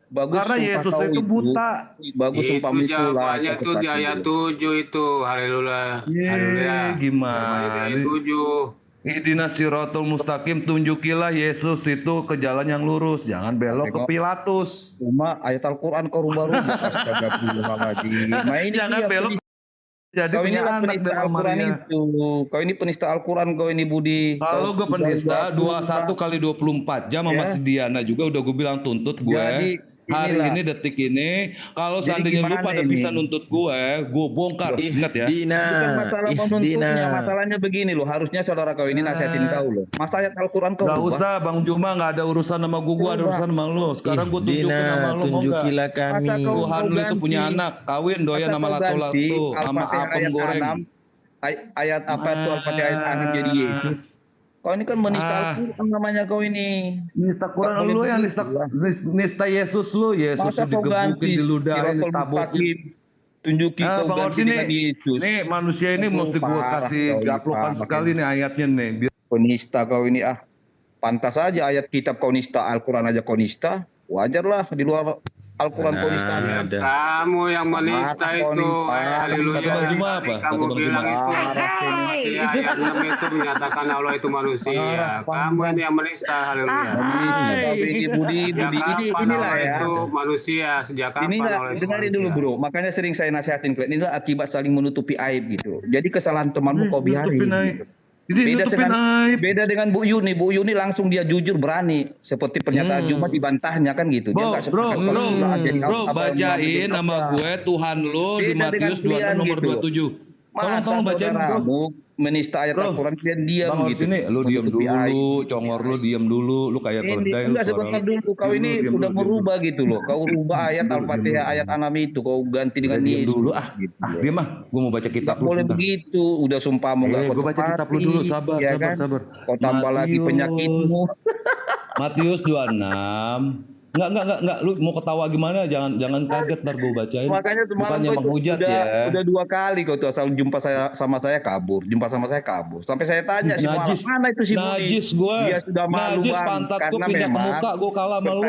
Bagus Karena sumpah Yesus kau itu buta. Bagus sumpah Itu itu lah. jawabannya tuh di ayat 7 itu, haleluya. Haleluya. Gimana? Jawabannya di ayat 7. Ihdinas siratal mustaqim, tunjukilah Yesus itu ke jalan yang lurus, jangan belok ke Pilatus. Cuma ayat Al-Quran kau rubah-rubah. Astagfirullahaladzim. Nah ini Jangan dia, belok jadi kau ini punya anak penista dalam Al-Quran Maria. itu. Kau ini penista Al-Quran, kau ini Budi. Kalau gue penista 21 kali 24 jam sama Ya. si Diana juga udah gue bilang tuntut gue. Jadi, Hari inilah. ini detik ini kalau Jadi seandainya lu gimana pada ini? bisa nuntut gue bongkar. Ingat ya. Bukan masalah menuntutnya, masalahnya begini loh. Harusnya saudara kau ini nasihatin kau loh. Masa ayat Al-Quran kau Gak rubah? usah Bang Juma, gak ada urusan sama gue ada urusan sama lu. Sekarang gue tunjukin sama lu, tunjukilah mau kami. gak? Tuhan lu itu punya anak, kawin doyan Masa sama kau lato-lato ganti sama Al-Fatihah apem ayat goreng. 6, ayat apa itu Al-Fatihah ayat 6 jadi Yesus. Kau ini kan menista Al-Quran namanya kau ini. Nista Quran lu yang nista Yesus lu, Yesus Masa kau digebukin, ganti diludahin, Siratul ditabokin. Mustaqim, tunjuki kau Bang ganti Orsi dengan Yesus. nih manusia ini Aduh, mesti gue parah kasih kau ini, gaplokan parah sekali nih ayatnya nih. Penista kau ini ah. Pantas aja ayat kitab kau nista, Al-Quran aja kau nista. Wajarlah di luar Al-Quran kau nista. Kamu yang menista itu, haleluya. Kamu bilang itu, Fatihah ayat 6 itu menyatakan Allah itu manusia. Kamu ini yang menista, haleluya. Ini Budi, Kapan inilah Allah ya. itu manusia, sejak kapan Inilah, Allah itu dengarin manusia? dulu bro. Makanya sering saya nasihatin kalian. Inilah akibat saling menutupi aib gitu. Jadi kesalahan temanmu kau biarin. Gitu. Beda dengan Bu Yuni. Bu Yuni langsung dia jujur berani. Seperti pernyataan Jumat dibantahnya kan gitu. Dia nggak Bro, seperti kalau nggak jadi bro, apa yang bacain mau nama jadi gue Tuhan lu di Beda dengan Matius 26 kalian nomor gitu. 27. Tolong Masa bacain bro. saudaramu menista ayat Al-Quran kalian diam Bang gitu. sini lu diam Menutupi aib. dulu, congor lu diam dulu, lu kayak keledai lu Enggak suara sebentar lu. dulu. Kau ini Diam udah dulu. merubah gitu loh. Kau rubah ayat Al-Fatihah ayat 6 itu. Kau ganti dengan Diam Yesus. dulu Gitu. Diam gue mau baca kitab Nggak lu boleh sebentar. begitu. Udah sumpahmu nggak Gue baca kitab lu dulu, sabar, ya sabar, kan? sabar. Kau tambah lagi penyakitmu. Matius 26. Enggak, lu mau ketawa gimana? Jangan kaget ntar gue bacain. Makanya semalam Bukannya kau menghujat udah, ya. udah 2 kali kau tuh asal jumpa sama saya kabur. Jumpa sama saya kabur. Sampai saya tanya si Mualaf, mana itu si Budi? Najis gue. Dia sudah malu Najis bang. pantat gue Karena pindah ke memang muka, gue kalah sama lu.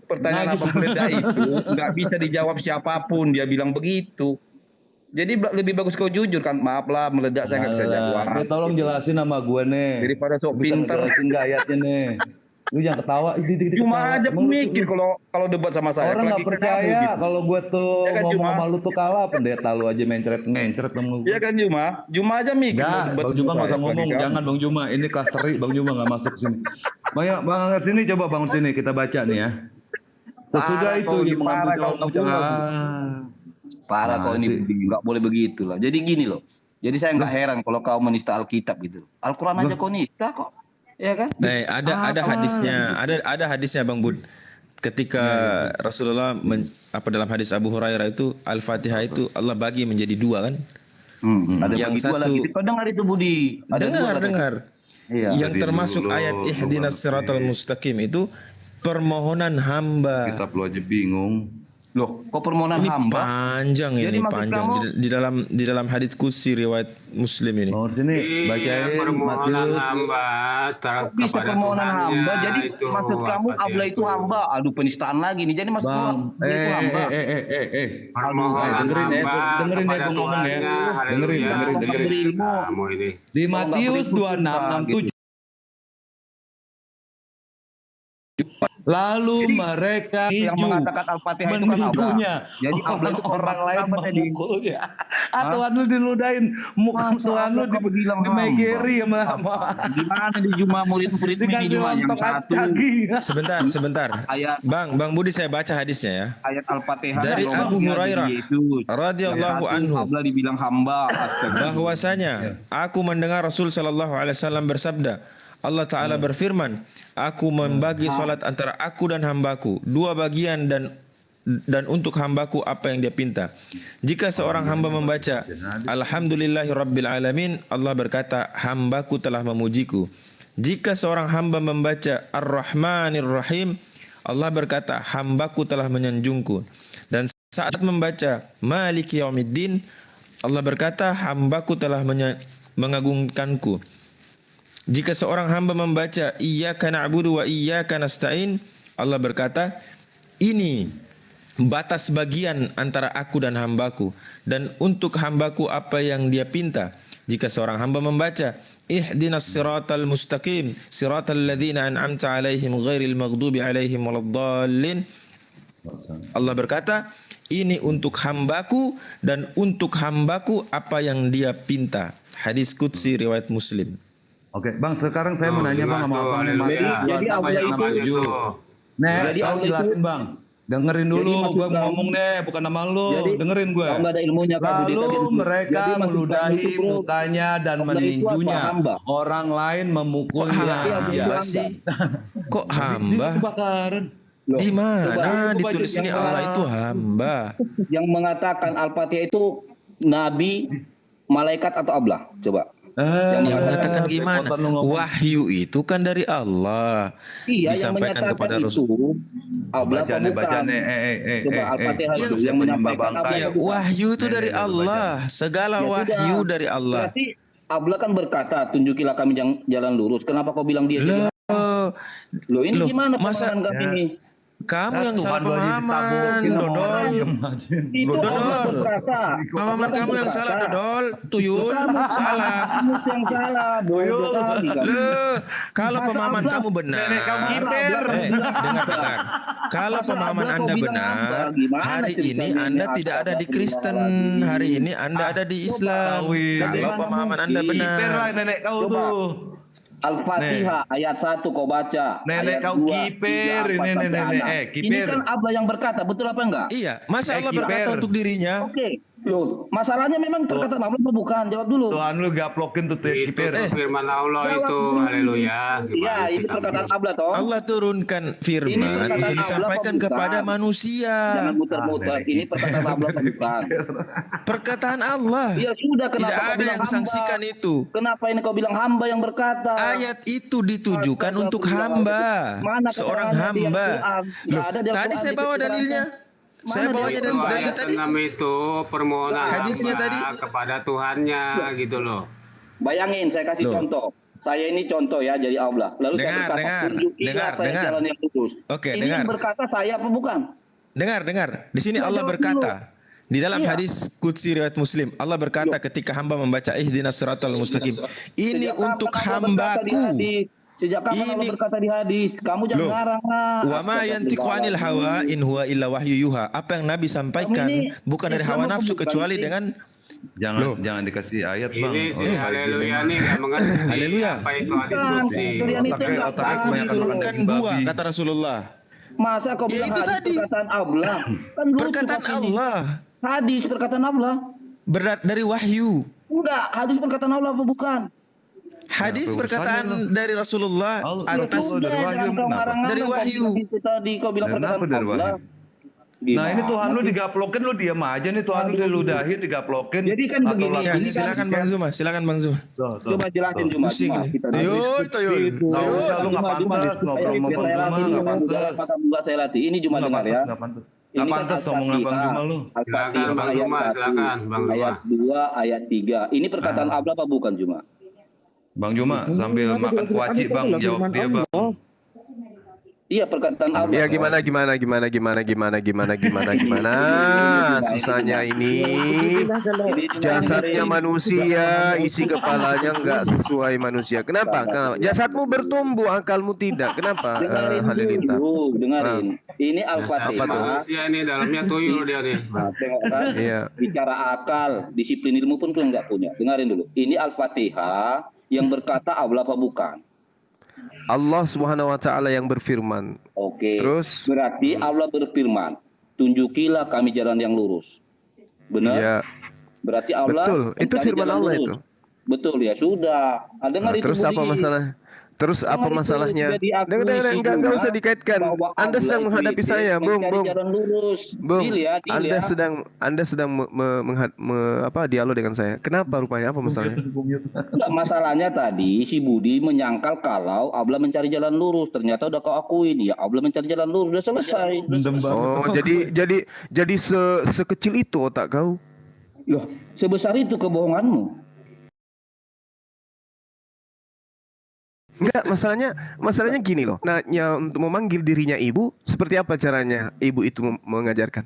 pertanyaan Najis. apa meledak itu nggak bisa dijawab siapapun. Dia bilang begitu. Jadi lebih bagus kau jujur kan. Maaf lah meledak saya nggak bisa jawab. Dia tolong jelasin sama gue nih. Daripada sok Bisa pintar. ngejelasin nggak ayatnya nih. Lu jangan ketawa. Cuma aja mikir kalau debat sama saya. Orang nggak apalagi percaya kamu gitu. kalau gue tuh Ya kan, ngomong Juma? sama lu tuh kalah. Pendeta lu aja mencret sama gue. Iya kan Juma? Juma aja mikir. Enggak, mau debat Bang Juma sama nggak usah saya, ngomong. apalagi Jangan Bang Juma. Ini kelas teri. Bang Juma nggak masuk sini. Bang Angga sini, coba bangun sini. Kita baca nih ya. Sesudah Parah itu kau dia ini, mengambil parah kau, kaum nggak boleh. Parah kau ini nggak boleh begitu lah. Jadi gini loh. Jadi saya nggak heran kalau kau menista Alkitab gitu. Al-Quran aja kau nista kok. Ya kan? Nah, ada hadisnya, ada hadisnya Bang Bud. Ketika Rasulullah dalam hadis Abu Hurairah itu Al-Fatihah itu Allah bagi menjadi 2 kan? Ada yang bagi dua satu lagi. Kau dengar itu Budi. Ada dua katanya. dengar. Iya. Yang termasuk ayat ihdinas siratal mustaqim itu permohonan hamba. Kitab lu aja bingung. Loh, kok permohonan Ini hamba? panjang Jadi ini maksud panjang kamu- di dalam hadits qudsi riwayat Muslim ini. Sini Iya, permohonan hamba Bisa kepada permohonan Tuhannya, hamba. Jadi itu maksud kamu apa abla dia itu hamba. Aduh penistaan lagi nih. Jadi maksud kamu abla itu hamba. Permohonan dengerin ya, hamba dengerin ya kepada gue ngomong ya. Tuhannya, Dengerin, haleluya. dengerin. Kamu ini. Di Matius 26:67. Lalu mereka yang mengatakan Al-Fatihah itu kan menuduhnya. Jadi abla itu orang lain apa tadi? memukulnya. Tuhan lu diludahin, muka Tuhan lu di Megeri sama Gimana di Juma murid-murid ini Juma yang satu Sebentar. Bang Budi saya baca hadisnya ya. ayat Al-Fatihah Dari Abu Hurairah radhiyallahu anhu abla dibilang hamba. bahwasanya aku mendengar Rasul sallallahu alaihi wasallam bersabda, Allah Ta'ala berfirman, aku membagi salat antara aku dan hambaku 2 bagian dan untuk hambaku apa yang dia pinta. Jika seorang hamba membaca Alhamdulillahi Rabbil Alamin, Allah berkata hambaku telah memujiku. Jika seorang hamba membaca Ar-Rahmanir Rahim, Allah berkata hambaku telah menyanjungku. Dan saat membaca Maliki Yaumiddin, Allah berkata hambaku telah mengagungkanku. Jika seorang hamba membaca Iyyaka na'budu wa iyyaka nasta'in, Allah berkata, ini batas bagian antara aku dan hambaku, dan untuk hambaku apa yang dia pinta. Jika seorang hamba membaca ihdinas siratal mustaqim siratal ladzina an'amta 'alaihim ghairil maghdubi 'alaihim waladdallin. Allah berkata, ini untuk hambaku dan untuk hambaku apa yang dia pinta. Hadis qudsi riwayat Muslim. Oke, Bang, sekarang saya mau nanya Bang sama Abang. Jadi Allah itu Nek, tolong jelasin Bang. Dengerin dulu, gue ngomong deh, bukan nama lu. Dengerin gue. Kalau nggak ada ilmunya, Lalu mereka meludahi mukanya dan meninjunya. Orang lain memukulnya. Kok hamba? Di mana ditulis ini Allah itu hamba? Yang mengatakan Al-Fatihah itu nabi, malaikat atau Allah? Coba. Yang mengatakan gimana? Wahyu itu kan dari Allah. Iya, disampaikan kepada Rasul. Allah Baca nih. Coba Al-Fatihah dulu yang menyampaikan apa? Iya, wahyu itu dari Allah. Segala wahyu dari Allah. Berarti Allah kan berkata, tunjukilah kami jalan lurus. Kenapa kau bilang dia? Loh, ini gimana pemahaman kami ini? Kamu yang salah pemahaman, Dodol. Itu Dodol. Pemahaman kamu yang salah, Dodol. Tuyul, salah. Kamu yang salah, bodoh kali. Kalau pemahaman kamu benar, dengar. Kalau pemahaman Anda benar, hari ini Anda tidak ada di Kristen, hari ini Anda ada di Islam. Kalau pemahaman Anda benar. Nenek kau tuh. Al-Fatihah ayat 1 kau baca. Nenek ayat kau 2, kiper, 3, 4, sampai 6. Ini kan Allah yang berkata, betul apa enggak? Iya, masa Allah berkata untuk dirinya? Oke. Loh, masalahnya memang perkataan Allah atau bukan? Jawab dulu. Tuhan lu gaplokin tuh kiper. Itu firman Allah itu, haleluya. Iya, ini perkataan Allah toh. Allah turunkan firman untuk disampaikan kepada manusia. Jangan muter-muter. Ini perkataan Allah atau bukan? Perkataan Allah. Ya sudah, kenapa tidak ada yang saksikan itu. Kenapa ini kau bilang hamba yang berkata? Ayat itu ditujukan untuk hamba. Seorang hamba. Loh, tadi saya bawa dalilnya. Saya bawanya dari tadi. Itu permohonan hadisnya tadi kepada Tuhannya gitu loh. Bayangin, saya kasih contoh. Saya ini contoh ya jadi Allah. Lalu saya berkata, tunjukilah saya jalan yang lurus. Oke, ini yang berkata saya apa bukan? Dengar. Di sini Allah berkata. Di dalam hadis qudsi riwayat Muslim, Allah berkata ketika hamba membaca ihdinas siratal mustaqim, ini untuk hambaku. Sejak kapan Allah berkata di hadis? Kamu jangan ngarang. Wa ma yantiqu 'anil hawa in huwa illa wahyu yuha. Apa yang Nabi sampaikan bukan dari hawa nafsu kecuali dengan Jangan dikasih ayat, Bang. Ini si haleluya nih enggak mengerti. Haleluya. Apa itu hadis qudsi? Aku diturunkan 2 kata Rasulullah. Masa kau bilang hadis perkataan Allah? Kan perkataan Allah. Hadis perkataan Allah. Berat dari wahyu. Enggak, hadis perkataan Allah apa bukan? Hadis perkataan dari Rasulullah atas dari wahyu. Tadi kau bilang perkataan Allah. Nah ini Tuhan lu digaplokin, lu diam aja nih. Tuhan lu diludahin, digaplokin. Jadi kan begini. Ya, silakan Bang Zuma, Coba jelasin Zuma. Tuyul. Lu nggak pantas ngobrol sama Bang Zuma, nggak pantas. Saya latih. Ini Zuma dengar ya. Nggak pantas ngomong sama Bang Zuma lu. Silakan Bang Zuma, silakan Bang Zuma. Ayat 2, ayat 3. Ini perkataan Allah apa bukan Zuma? Bang Juma sambil makan kuaci Bang, jawab dia Bang. Iya perkataan Allah. Ya gimana? Susahnya ini. Jasadnya manusia, isi kepalanya enggak sesuai manusia. Kenapa? Jasadmu bertumbuh, akalmu tidak. Kenapa? Halilintar. Dengarin. Ini Al-Fatihah. Manusia ini dalamnya tuyul dia nih. Iya. Bicara akal, disiplin ilmu pun enggak punya. Dengarin dulu. Ini Al-Fatihah yang berkata Allah apa bukan? Allah Subhanahu wa taala yang berfirman. Oke. Terus berarti Allah berfirman, tunjukilah kami jalan yang lurus. Benar? Ya. Berarti Allah betul, itu firman Allah lurus. itu. Betul ya, sudah. Dengar itu. Terus apa masalah? Terus apa masalahnya? Enggak usah dikaitkan. Anda sedang menghadapi saya, Bung. Anda sedang dialog dengan saya. Kenapa rupanya? Apa masalahnya? Enggak, masalahnya tadi si Budi menyangkal kalau Allah mencari jalan lurus. Ternyata udah kau akuin ya, Allah mencari jalan lurus, udah selesai. Oh, jadi sekecil itu otak kau. Loh, sebesar itu kebohonganmu. Enggak, masalahnya gini loh. Nah, untuk memanggil dirinya ibu, seperti apa caranya ibu itu mengajarkan?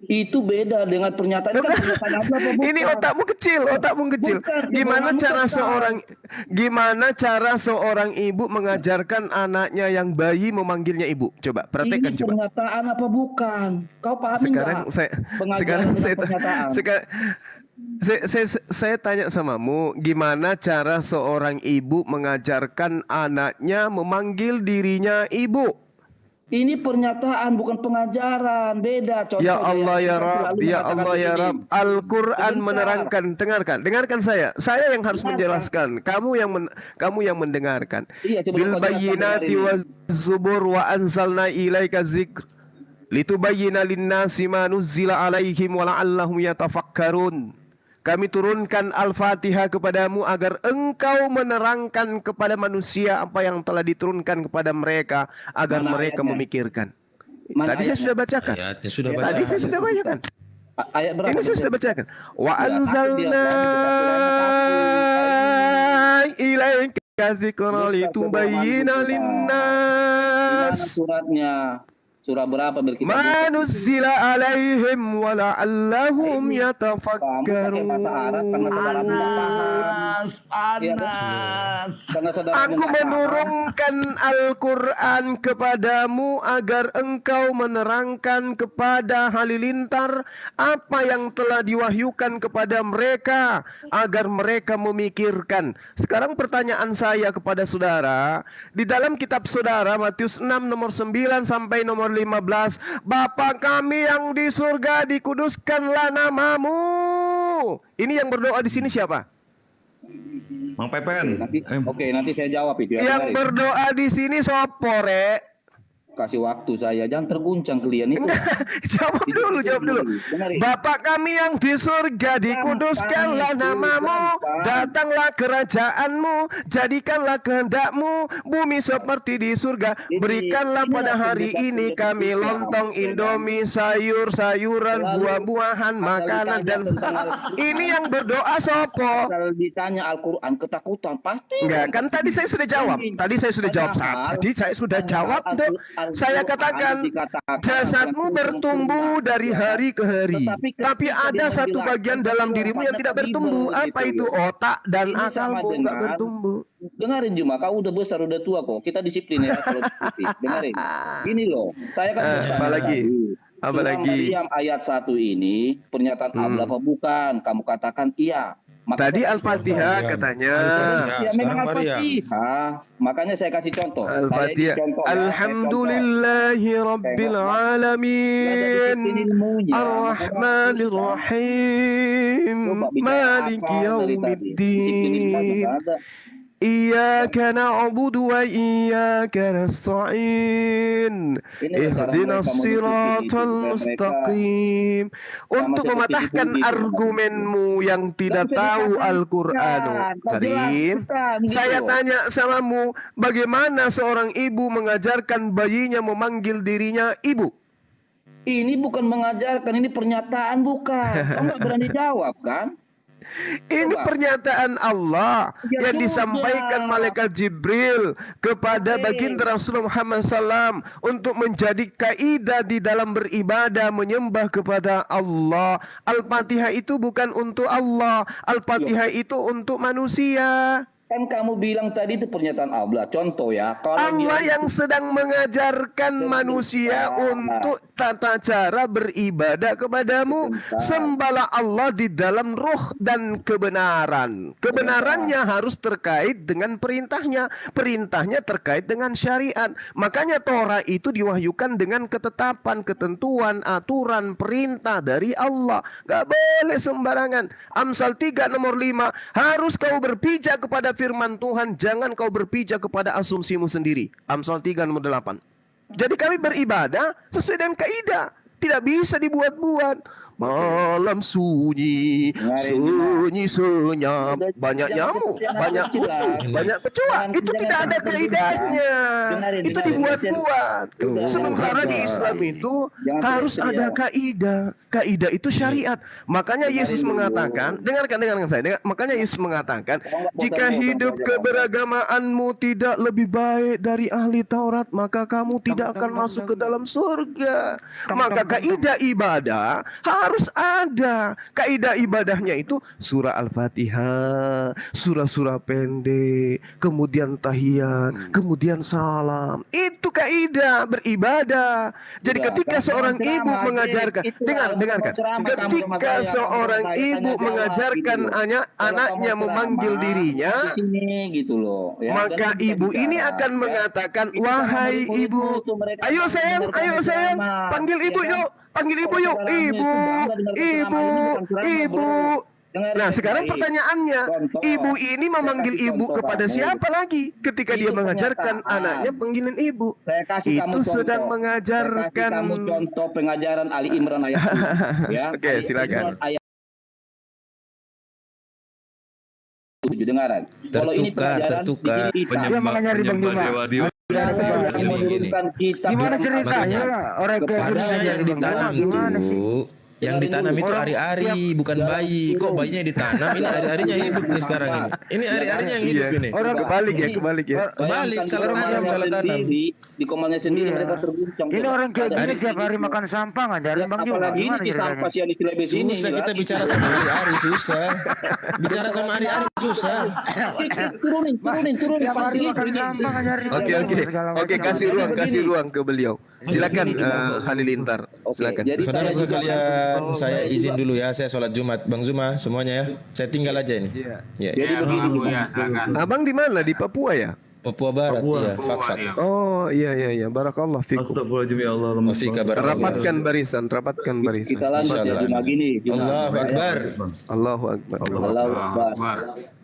Itu beda dengan pernyataan kan pernyataan apa bukan? Ini otakmu kecil. Bukan, Gimana cara seorang ibu mengajarkan anaknya yang bayi memanggilnya ibu? Coba perhatikan Ini coba. pernyataan apa bukan? Kau pahami Sekarang pernyataan? saya tanya samamu, gimana cara seorang ibu mengajarkan anaknya memanggil dirinya ibu? Ini pernyataan bukan pengajaran, beda. Contoh Ya Allah ya Rabb, ya Allah ya Rabb. Al-Quran menerangkan. Dengarkan saya. Saya yang harus menjelaskan. Kamu yang mendengarkan. Bil bayyinati waz zubur wa anzalna ilaika dzikr litubayyana lin-nasi ma nuzzila alaihim wa la'allahum yatafakkarun. Kami turunkan Al-Fatihah kepadamu agar engkau menerangkan kepada manusia apa yang telah diturunkan kepada mereka agar mereka memikirkan. Tadi saya sudah bacakan. Tadi saya sudah bacakan. Ayat berapa? Ini saya sudah bacakan. Wa anzalna ilaika dzikra litubayyana lin-nas. Suratnya. Surah berapa berkita? Manuzzila alaihim wa la'allahum yatafakkarun. Aku menurunkan Al-Quran kepadamu agar engkau menerangkan kepada halilintar apa yang telah diwahyukan kepada mereka agar mereka memikirkan. Sekarang pertanyaan saya kepada saudara, di dalam kitab saudara Matius 6 nomor 9 sampai nomor 15, Bapa kami yang di surga, dikuduskanlah namamu. Ini yang berdoa di sini siapa? Mang Pepen. Oke, nanti saya jawab itu. Yang berdoa di sini sopo, Rek? Kasih waktu saya, jangan terguncang kalian itu. Jawab dulu. Bapa kami yang di surga, dikuduskanlah namamu, datanglah kerajaanmu, jadikanlah kehendakmu, bumi seperti di surga. Berikanlah pada hari ini kami lontong, indomie, sayur-sayuran, buah-buahan, makanan dan ini yang berdoa sopo? Kalau ditanya Al-Quran ketakutan pasti. Enggak, kan tadi saya sudah jawab. Tadi saya sudah jawab. Saya katakan jasadmu bertumbuh dari hari ke hari, tapi ada satu bagian dalam dirimu yang tidak bertumbuh. Apa itu? Otak dan akalmu enggak bertumbuh. Dengarin Juma, kau udah besar, udah tua kok. Kita disiplin ya kalau disiplin. Dengarin. Gini loh, saya kan apalagi Maryam ayat 1 ini pernyataan Allah apa bukan? Kamu katakan iya. Tadi Al-Fatihah katanya. Ya memang Al-Fatihah. Makanya saya kasih contoh. Al-Fatihah. Alhamdulillahi Rabbil Alamin. Ar-Rahmanir Rahim. Maliki Yawmiddin. Iyyaka na'budu wa iyyaka nasta'in. Ihdinas siratal mustaqim. Untuk mematahkan argumenmu yang tidak tahu Al-Qur'anul Karim, saya tanya samamu, bagaimana seorang ibu mengajarkan bayinya memanggil dirinya ibu? Ini bukan mengajarkan, ini pernyataan bukan. Kamu berani jawab kan? Ini pernyataan Allah yang disampaikan malaikat Jibril kepada baginda Rasulullah Muhammad SAW untuk menjadi kaidah di dalam beribadah menyembah kepada Allah. Al-Fatihah itu bukan untuk Allah, Al-Fatihah itu untuk manusia. Kan kamu bilang tadi itu pernyataan Allah. Contoh ya, kalau Allah yang sedang mengajarkan manusia untuk tata cara beribadah kepadamu. Sembahlah Allah di dalam ruh dan kebenaran. Kebenarannya harus terkait dengan perintahnya. Perintahnya terkait dengan syariat. Makanya Torah itu diwahyukan dengan ketetapan, ketentuan, aturan, perintah dari Allah. Gak boleh sembarangan. Amsal 3 nomor 5. Harus kau berpijak kepada firman Tuhan, jangan kau berpijak kepada asumsimu sendiri. Amsal 3 nomor 8. Jadi kami beribadah sesuai dengan kaidah, tidak bisa dibuat-buat. malam sunyi, sunyi senyap, banyak nyamuk, banyak kutu, banyak kecoa. Itu tidak ada kaidahnya. Itu dibuat-buat. Sementara di Islam itu harus ada kaidah. Kaidah itu syariat. Makanya Yesus mengatakan, dengarkan saya. Makanya Yesus mengatakan, jika hidup keberagamaanmu tidak lebih baik dari ahli Taurat, maka kamu tidak akan masuk ke dalam surga. Maka kaidah ibadah harus ada. Kaidah ibadahnya itu surah Al-Fatihah, surah-surah pendek, kemudian tahiyat, kemudian salam. Itu kaidah beribadah. Jadi ketika seorang ibu mengajarkan, dengarkan. Ketika seorang ibu mengajarkan anaknya memanggil dirinya, gitu loh. Ya. Maka ibu ini akan mengatakan, wahai ibu, ayo sayang, panggil ibu yuk, ibu. Nah, sekarang pertanyaannya, ibu ini memanggil ibu kepada siapa lagi ketika dia mengajarkan anaknya panggilin ibu? Itu sedang mengajarkan. Kamu contoh pengajaran Ali Imran ayat 7, ya. Oke, silakan. Dengaran. Kalau ini pelajaran dia mengajari Bang Juma. Gimana ceritanya orang kayak harusnya yang ditanam itu ari-ari bukan bayi. Kok bayinya ditanam? Ini ari-arinya hidup nih sekarang ini. Ini ari-arinya yang hidup ini. Orang kebalik ya. Kebalik, salah tanam. Di komannya sendiri mereka terguncang. Ini orang kayak gini tiap hari makan sampah ngajarin Bang Juma. Gimana ceritanya? Susah kita bicara sama ari-ari, susah. Bicara sama ari-ari susah. Turunin. Tiap hari makan sampah ngajarin. Oke, kasih ruang ke beliau. Silakan Halilintar. Silakan. Saudara sekalian, saya izin dulu ya, saya sholat Jumat. Bang Zuma semuanya ya, saya tinggal aja ini. Ya. Jadi begini, Abang di mana? Di Papua ya? Papua Barat ya, Fakfak. Oh iya. Barakallah fikum. Astagfirullahaladzim ya Allah. Rapatkan barisan. kita lanjut ya Juma gini. Allahu Akbar.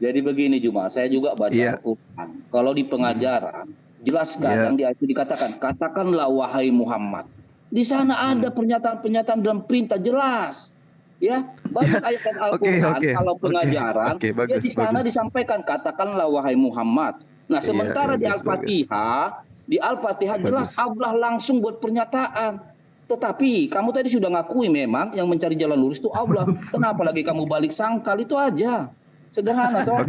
Jadi begini Juma, saya juga baca Al-Quran. Kalau di pengajaran jelaskan yang di ayat itu dikatakan, katakanlah wahai Muhammad. Di sana ada pernyataan-pernyataan dalam perintah jelas. Ya, banyak ayat Al-Quran kalau pengajaran ya di sana disampaikan katakanlah wahai Muhammad. Nah, sementara di Al-Fatihah jelas Allah langsung buat pernyataan. Tetapi kamu tadi sudah ngakui memang yang mencari jalan lurus itu Allah. Kenapa lagi kamu balik sangkal? Itu aja. Sederhana toh.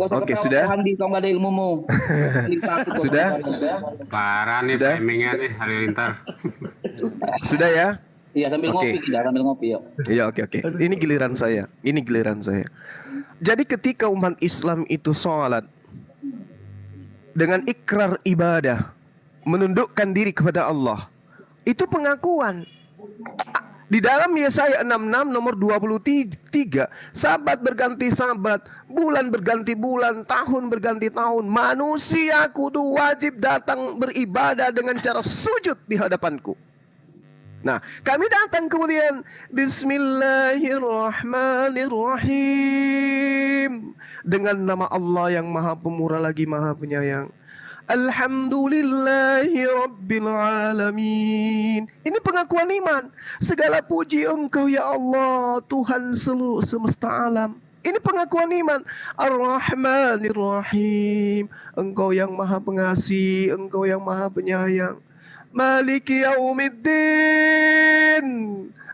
Oke, sudah. Handi, kau nggak ada ilmumu. Sudah. Parah nih timingnya nih Halilintar. Sudah ya? Iya, sambil ngopi yuk. Iya, oke. Ini giliran saya. Jadi ketika umat Islam itu sholat dengan ikrar ibadah, menundukkan diri kepada Allah, itu pengakuan. Di dalam Yesaya 66 nomor 23, sabat berganti sabat, bulan berganti bulan, tahun berganti tahun, manusia kudu wajib datang beribadah dengan cara sujud di hadapanku. Nah, kami datang kemudian Bismillahirrahmanirrahim, dengan nama Allah yang Maha Pemurah lagi Maha Penyayang. Alhamdulillahi Rabbil Alamin. Ini pengakuan iman. Segala puji Engkau ya Allah, Tuhan seluruh semesta alam. Ini pengakuan iman. Ar-Rahmanir-Rahim. Engkau yang Maha Pengasih, Engkau yang Maha Penyayang. Maliki Yaumiddin.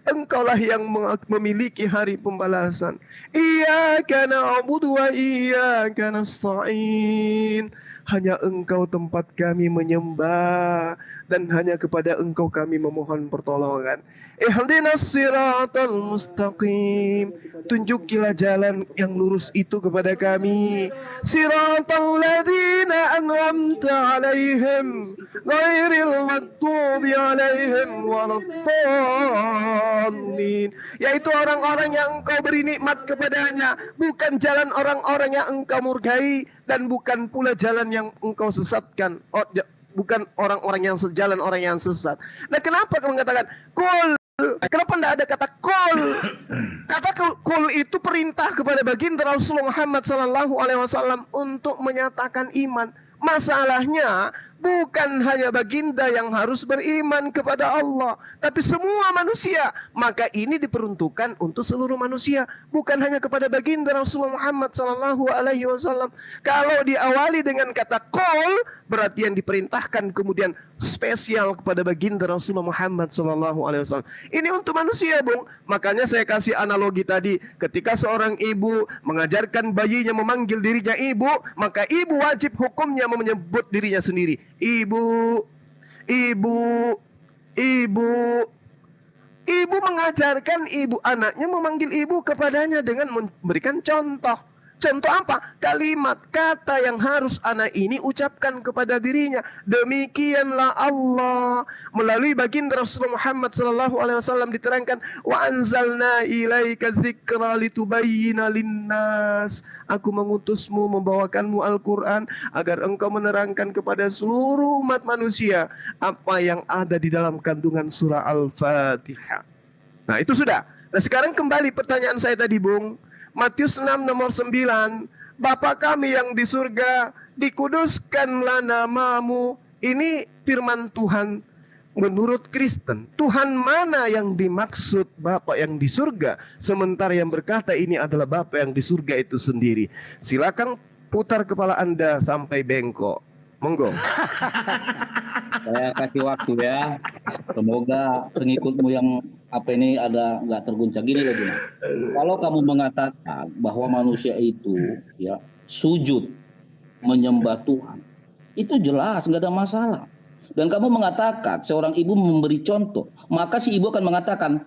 Engkaulah yang memiliki hari pembalasan. Iyyaka na'budu wa iyyaka nasta'in. Hanya Engkau tempat kami menyembah, dan hanya kepada Engkau kami memohon pertolongan. Ihdinas siratal mustaqim. Tunjukilah jalan yang lurus itu kepada kami. Siratal ladzina an'amta alaihim ghairil maghdubi alaihim waladdallin. Yaitu orang-orang yang Engkau beri nikmat kepadanya, bukan jalan orang-orang yang Engkau murkai, dan bukan pula jalan yang Engkau sesatkan. Bukan orang-orang yang sejalan, orang yang sesat. Nah, kenapa kamu mengatakan kul? Kenapa tidak ada kata kul? Kata kul itu perintah kepada baginda Rasulullah Muhammad SAW untuk menyatakan iman. Masalahnya bukan hanya baginda yang harus beriman kepada Allah, tapi semua manusia. Maka ini diperuntukkan untuk seluruh manusia, bukan hanya kepada baginda Rasulullah Muhammad SAW. Kalau diawali dengan kata qul, berarti yang diperintahkan kemudian spesial kepada baginda Rasulullah Muhammad SAW. Ini untuk manusia, Bung. Makanya saya kasih analogi tadi, ketika seorang ibu mengajarkan bayinya memanggil dirinya ibu, maka ibu wajib hukumnya menyebut dirinya sendiri. Ibu, ibu, ibu. Ibu mengajarkan ibu anaknya memanggil ibu kepadanya dengan memberikan contoh. Contoh apa? Kalimat, kata yang harus anak ini ucapkan kepada dirinya. Demikianlah Allah melalui baginda Rasulullah Muhammad SAW diterangkan, wa anzalna ilaika dzikra litubayyina linnas. Aku mengutusmu, membawakanmu Al-Quran agar engkau menerangkan kepada seluruh umat manusia apa yang ada di dalam kandungan surah Al-Fatihah. Nah, itu sudah. Nah, sekarang kembali pertanyaan saya tadi, Bung. Matius 6 nomor 9, Bapa kami yang di surga, dikuduskanlah namamu. Ini firman Tuhan menurut Kristen. Tuhan mana yang dimaksud Bapa yang di surga, sementara yang berkata ini adalah Bapa yang di surga itu sendiri? Silakan putar kepala Anda sampai bengkok. Monggo. Saya kasih waktu ya. Semoga pengikutmu yang ini ada nggak terguncang. Gini loh, Juna. Kalau kamu mengatakan bahwa manusia itu ya sujud menyembah Tuhan, itu jelas nggak ada masalah. Dan kamu mengatakan seorang ibu memberi contoh, maka si ibu akan mengatakan,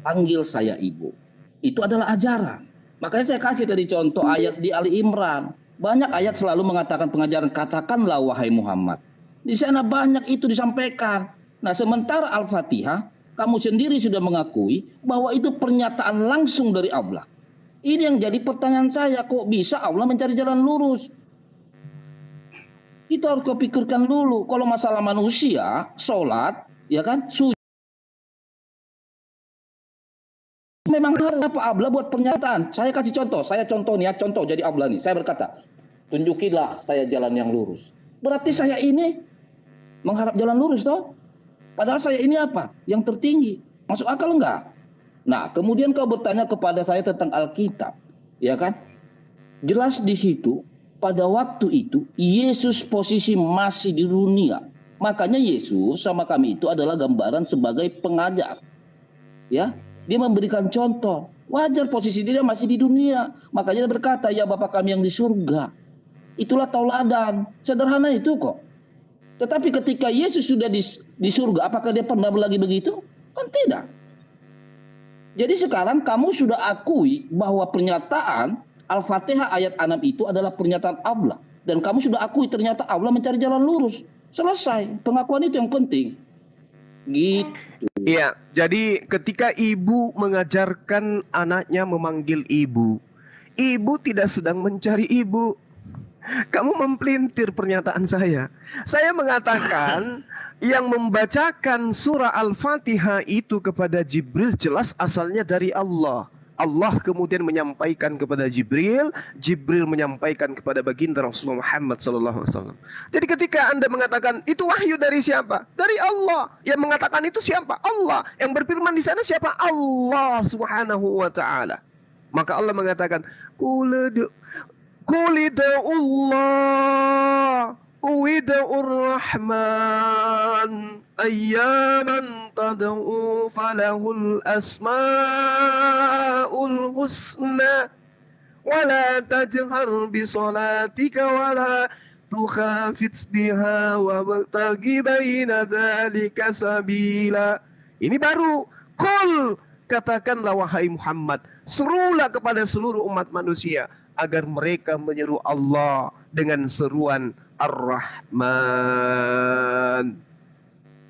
panggil saya ibu. Itu adalah ajaran. Makanya saya kasih tadi contoh ayat di Ali Imran. Banyak ayat selalu mengatakan pengajaran, katakanlah wahai Muhammad. Di sana banyak itu disampaikan. Nah, sementara Al-Fatihah, kamu sendiri sudah mengakui bahwa itu pernyataan langsung dari Allah. Ini yang jadi pertanyaan saya, kok bisa Allah mencari jalan lurus? Itu harus kau pikirkan dulu. Kalau masalah manusia, sholat, ya kan, memang harus apa Allah buat pernyataan. Saya kasih contoh, contoh jadi Allah nih. Saya berkata, tunjukilah saya jalan yang lurus. Berarti saya ini mengharap jalan lurus toh? Padahal saya ini apa? Yang tertinggi. Masuk akal enggak? Nah, kemudian kau bertanya kepada saya tentang Alkitab, ya kan? Jelas di situ pada waktu itu Yesus posisi masih di dunia. Makanya Yesus sama kami itu adalah gambaran sebagai pengajar. Ya, dia memberikan contoh. Wajar posisi dia masih di dunia. Makanya dia berkata, ya Bapa kami yang di surga. Itulah tauladan. Sederhana itu kok. Tetapi ketika Yesus sudah di surga, apakah dia pernah lagi begitu? Kan tidak. Jadi sekarang kamu sudah akui bahwa pernyataan Al-Fatihah ayat 6 itu adalah pernyataan Allah. Dan kamu sudah akui ternyata Allah mencari jalan lurus. Selesai. Pengakuan itu yang penting. Gitu. Iya, jadi ketika ibu mengajarkan anaknya memanggil ibu, ibu tidak sedang mencari ibu. Kamu mempelintir pernyataan saya. Saya mengatakan yang membacakan surah Al-Fatihah itu kepada Jibril jelas asalnya dari Allah. Allah kemudian menyampaikan kepada Jibril, Jibril menyampaikan kepada baginda Rasulullah Muhammad SAW. Jadi ketika Anda mengatakan itu wahyu dari siapa? Dari Allah. Yang mengatakan itu siapa? Allah. Yang berfirman di sana siapa? Allah Subhanahu wa taala. Maka Allah mengatakan, Qul Allah Uwida'ur Rahman Ayyaman tad'u falahul asma'ul husna Wala tajhar bisolatika Wala tukhafit biha Wabtagi baina dhalika sabila. Ini baru Qul, katakanlah wahai Muhammad, serulah kepada seluruh umat manusia agar mereka menyeru Allah dengan seruan Ar-Rahman.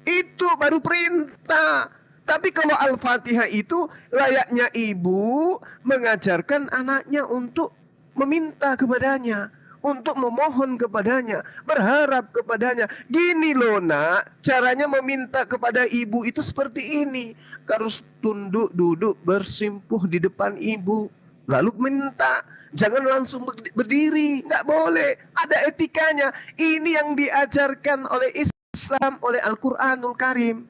Itu baru perintah. Tapi kalau Al-Fatihah itu layaknya ibu mengajarkan anaknya untuk meminta kepadanya, untuk memohon kepadanya, berharap kepadanya. Gini loh nak, caranya meminta kepada ibu itu seperti ini. Harus tunduk duduk bersimpuh di depan ibu, lalu minta. Jangan langsung berdiri, nggak boleh. Ada etikanya. Ini yang diajarkan oleh Islam, oleh Al-Quranul Karim.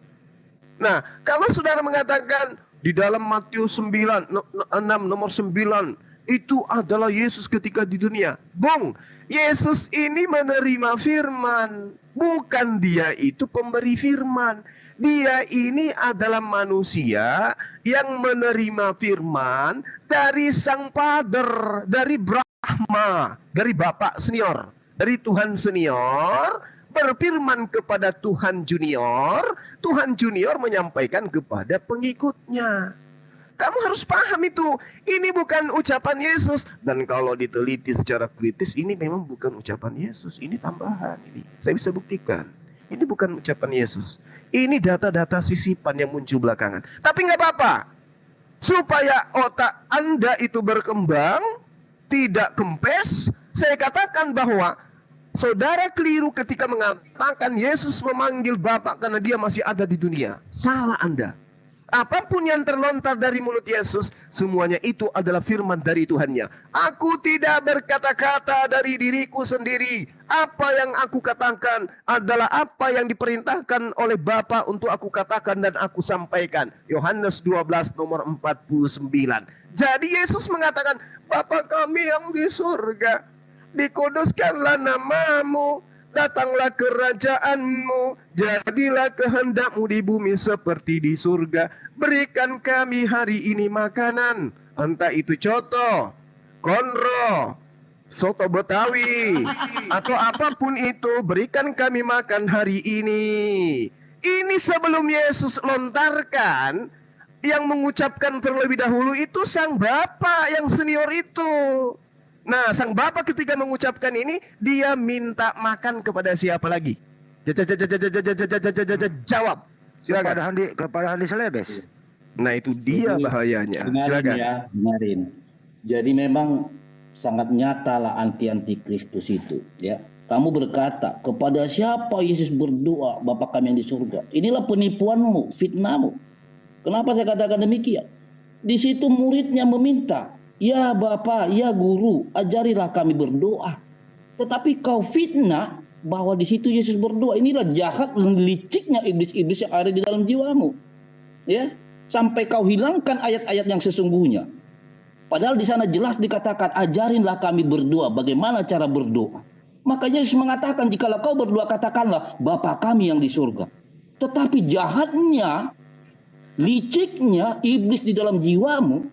Nah, kalau saudara mengatakan di dalam Matius 9, 6 nomor 9, itu adalah Yesus ketika di dunia. Bung, Yesus ini menerima firman. Bukan dia itu pemberi firman. Dia ini adalah manusia yang menerima firman dari Sang Pader, dari Brahma, dari Bapak senior, dari Tuhan senior, berfirman kepada Tuhan junior, Tuhan junior menyampaikan kepada pengikutnya. Kamu harus paham itu. Ini bukan ucapan Yesus. Dan kalau diteliti secara kritis, ini memang bukan ucapan Yesus. Ini tambahan. Ini saya bisa buktikan. Ini bukan ucapan Yesus. Ini data-data sisipan yang muncul belakangan. Tapi nggak apa-apa. Supaya otak Anda itu berkembang, tidak kempes, saya katakan bahwa saudara keliru ketika mengatakan Yesus memanggil Bapa karena dia masih ada di dunia. Salah Anda. Apapun yang terlontar dari mulut Yesus, semuanya itu adalah firman dari Tuhannya. Aku tidak berkata-kata dari diriku sendiri. Apa yang aku katakan adalah apa yang diperintahkan oleh Bapa untuk aku katakan dan aku sampaikan. Yohanes 12 nomor 49. Jadi Yesus mengatakan, Bapa kami yang di surga, dikuduskanlah namamu, datanglah kerajaanmu, jadilah kehendakmu di bumi seperti di surga. Berikan kami hari ini makanan, entah itu coto, konro, soto Betawi, atau apapun itu, berikan kami makan hari ini. Ini sebelum Yesus lontarkan, yang mengucapkan terlebih dahulu itu Sang Bapa yang senior itu. Nah, Sang Bapa ketika mengucapkan ini, dia minta makan kepada siapa lagi? Jawab. Silakan. Kepada Handi Selebes. Nah, itu dia bahayanya. Silakan. Ya, dengarin. Jadi memang sangat nyata lah anti Kristus itu, ya. Kamu berkata, kepada siapa Yesus berdoa, Bapa kami yang di surga. Inilah penipuanmu, fitnahmu. Kenapa saya katakan demikian? Di situ muridnya meminta, ya Bapa, ya Guru, ajarilah kami berdoa. Tetapi kau fitnah bahwa di situ Yesus berdoa. Inilah jahat dan liciknya iblis-iblis yang ada di dalam jiwamu. Ya, sampai kau hilangkan ayat-ayat yang sesungguhnya. Padahal di sana jelas dikatakan, ajarinlah kami berdoa. Bagaimana cara berdoa? Makanya Yesus mengatakan, jikalau kau berdoa katakanlah, Bapa kami yang di surga. Tetapi jahatnya, liciknya iblis di dalam jiwamu,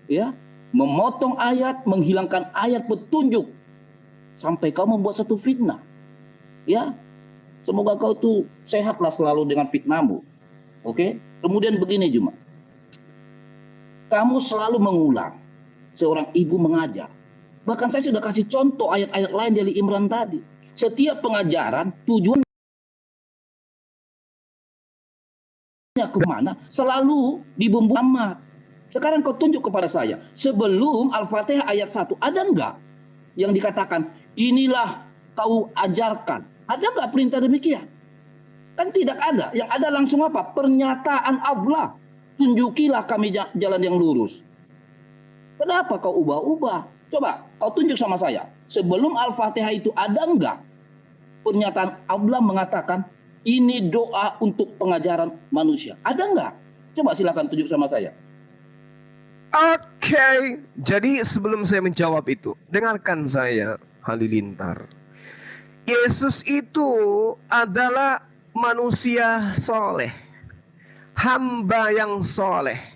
ya, memotong ayat, menghilangkan ayat petunjuk sampai kau membuat satu fitnah. Ya, semoga kau tuh sehatlah selalu dengan fitnahmu. Oke? Kemudian begini Juma, kamu selalu mengulang. Seorang ibu mengajar. Bahkan saya sudah kasih contoh ayat-ayat lain dari Imran tadi. Setiap pengajaran tujuannya kemana? Selalu dibumbu amat. Sekarang kau tunjuk kepada saya, sebelum Al-Fatihah ayat 1, ada enggak yang dikatakan, inilah kau ajarkan? Ada enggak perintah demikian? Kan tidak ada. Yang ada langsung apa? Pernyataan Allah. Tunjukilah kami jalan yang lurus. Kenapa kau ubah-ubah? Coba kau tunjuk sama saya. Sebelum Al-Fatihah itu ada enggak pernyataan Allah mengatakan, ini doa untuk pengajaran manusia? Ada enggak? Coba silakan tunjuk sama saya. Oke, jadi sebelum saya menjawab itu, dengarkan saya, Halilintar. Yesus itu adalah manusia soleh, hamba yang soleh.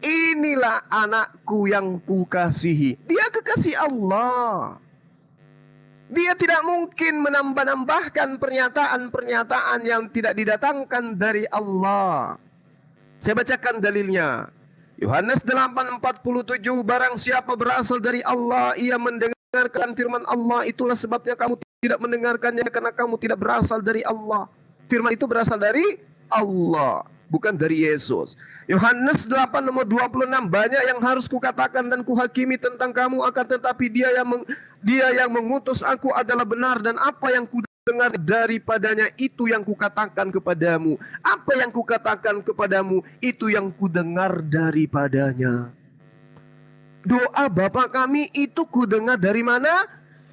Inilah anakku yang kukasihi. Dia kekasih Allah. Dia tidak mungkin menambah-nambahkan pernyataan-pernyataan yang tidak didatangkan dari Allah. Saya bacakan dalilnya. Yohanes 8:47, barang siapa berasal dari Allah, ia mendengarkan firman Allah. Itulah sebabnya kamu tidak mendengarkannya, karena kamu tidak berasal dari Allah. Firman itu berasal dari Allah, bukan dari Yesus. Yohanes 8 nomor 26, banyak yang harus kukatakan dan kuhakimi tentang kamu, akan tetapi dia yang mengutus aku adalah benar, dan apa yang kudengar daripadanya itu yang kukatakan kepadamu. Apa yang kukatakan kepadamu itu yang kudengar daripadanya. doa Bapa kami itu kudengar dari mana?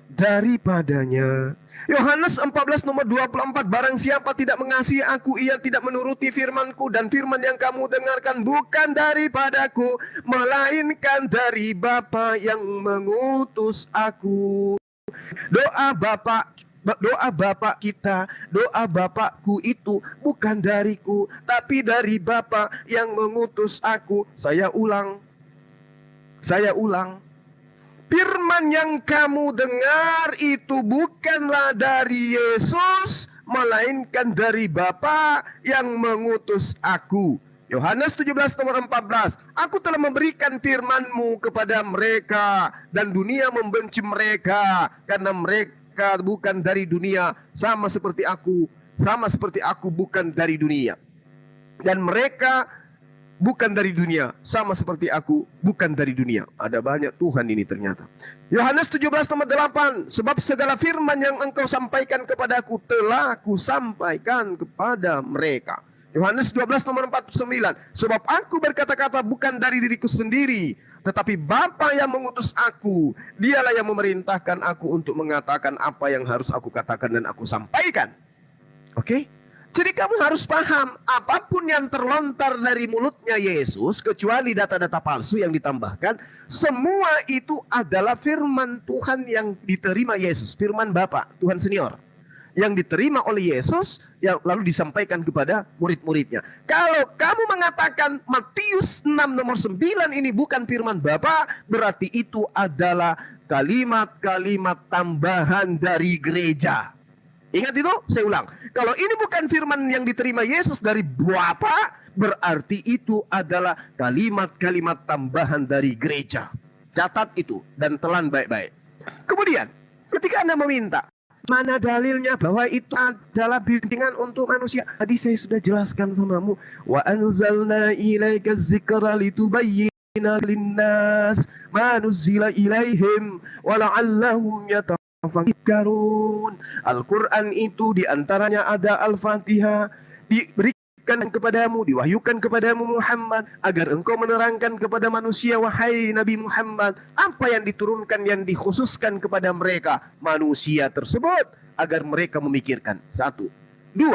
Daripadanya. Yohanes 14 nomor 24, barang siapa tidak mengasihi aku, ia tidak menuruti firmanku, dan firman yang kamu dengarkan bukan daripadaku, melainkan dari Bapa yang mengutus aku. Doa Bapak kita, doa Bapakku itu bukan dariku, tapi dari Bapa yang mengutus aku. Saya ulang. Firman yang kamu dengar itu bukanlah dari Yesus, melainkan dari Bapa yang mengutus aku. Yohanes 17 nomor 14. Aku telah memberikan firman-Mu kepada mereka, dan dunia membenci mereka karena mereka bukan dari dunia, sama seperti aku bukan dari dunia. Dan mereka bukan dari dunia, sama seperti aku bukan dari dunia. Ada banyak Tuhan ini ternyata. Yohanes 17 nomor 8. Sebab segala firman yang engkau sampaikan kepadaku telah ku sampaikan kepada mereka. Yohanes 12 nomor 49. Sebab aku berkata-kata bukan dari diriku sendiri, tetapi Bapa yang mengutus aku, dialah yang memerintahkan aku untuk mengatakan apa yang harus aku katakan dan aku sampaikan. Oke? Jadi kamu harus paham, apapun yang terlontar dari mulutnya Yesus, kecuali data-data palsu yang ditambahkan, semua itu adalah firman Tuhan yang diterima Yesus, firman Bapa, Tuhan senior, yang diterima oleh Yesus, yang lalu disampaikan kepada murid-muridnya. Kalau kamu mengatakan Matius 6 nomor 9 ini bukan firman Bapa, berarti itu adalah kalimat-kalimat tambahan dari gereja. Ingat itu? Saya ulang. Kalau ini bukan firman yang diterima Yesus dari Bapa, berarti itu adalah kalimat-kalimat tambahan dari gereja. Catat itu dan telan baik-baik. Kemudian, ketika Anda meminta, mana dalilnya bahwa itu adalah bimbingan untuk manusia? Tadi saya sudah jelaskan samamu. Wa anzalna ilaika dzikra litubayyina linnas ma nuzila ilaihim wa la'allahum yatafakkarun. Al-Quran itu diantaranya ada Al-Fatihah, diberikan kepadamu, diwahyukan kepadamu Muhammad, agar engkau menerangkan kepada manusia, wahai Nabi Muhammad, apa yang diturunkan, yang dikhususkan kepada mereka manusia tersebut, agar mereka memikirkan. 1. 2.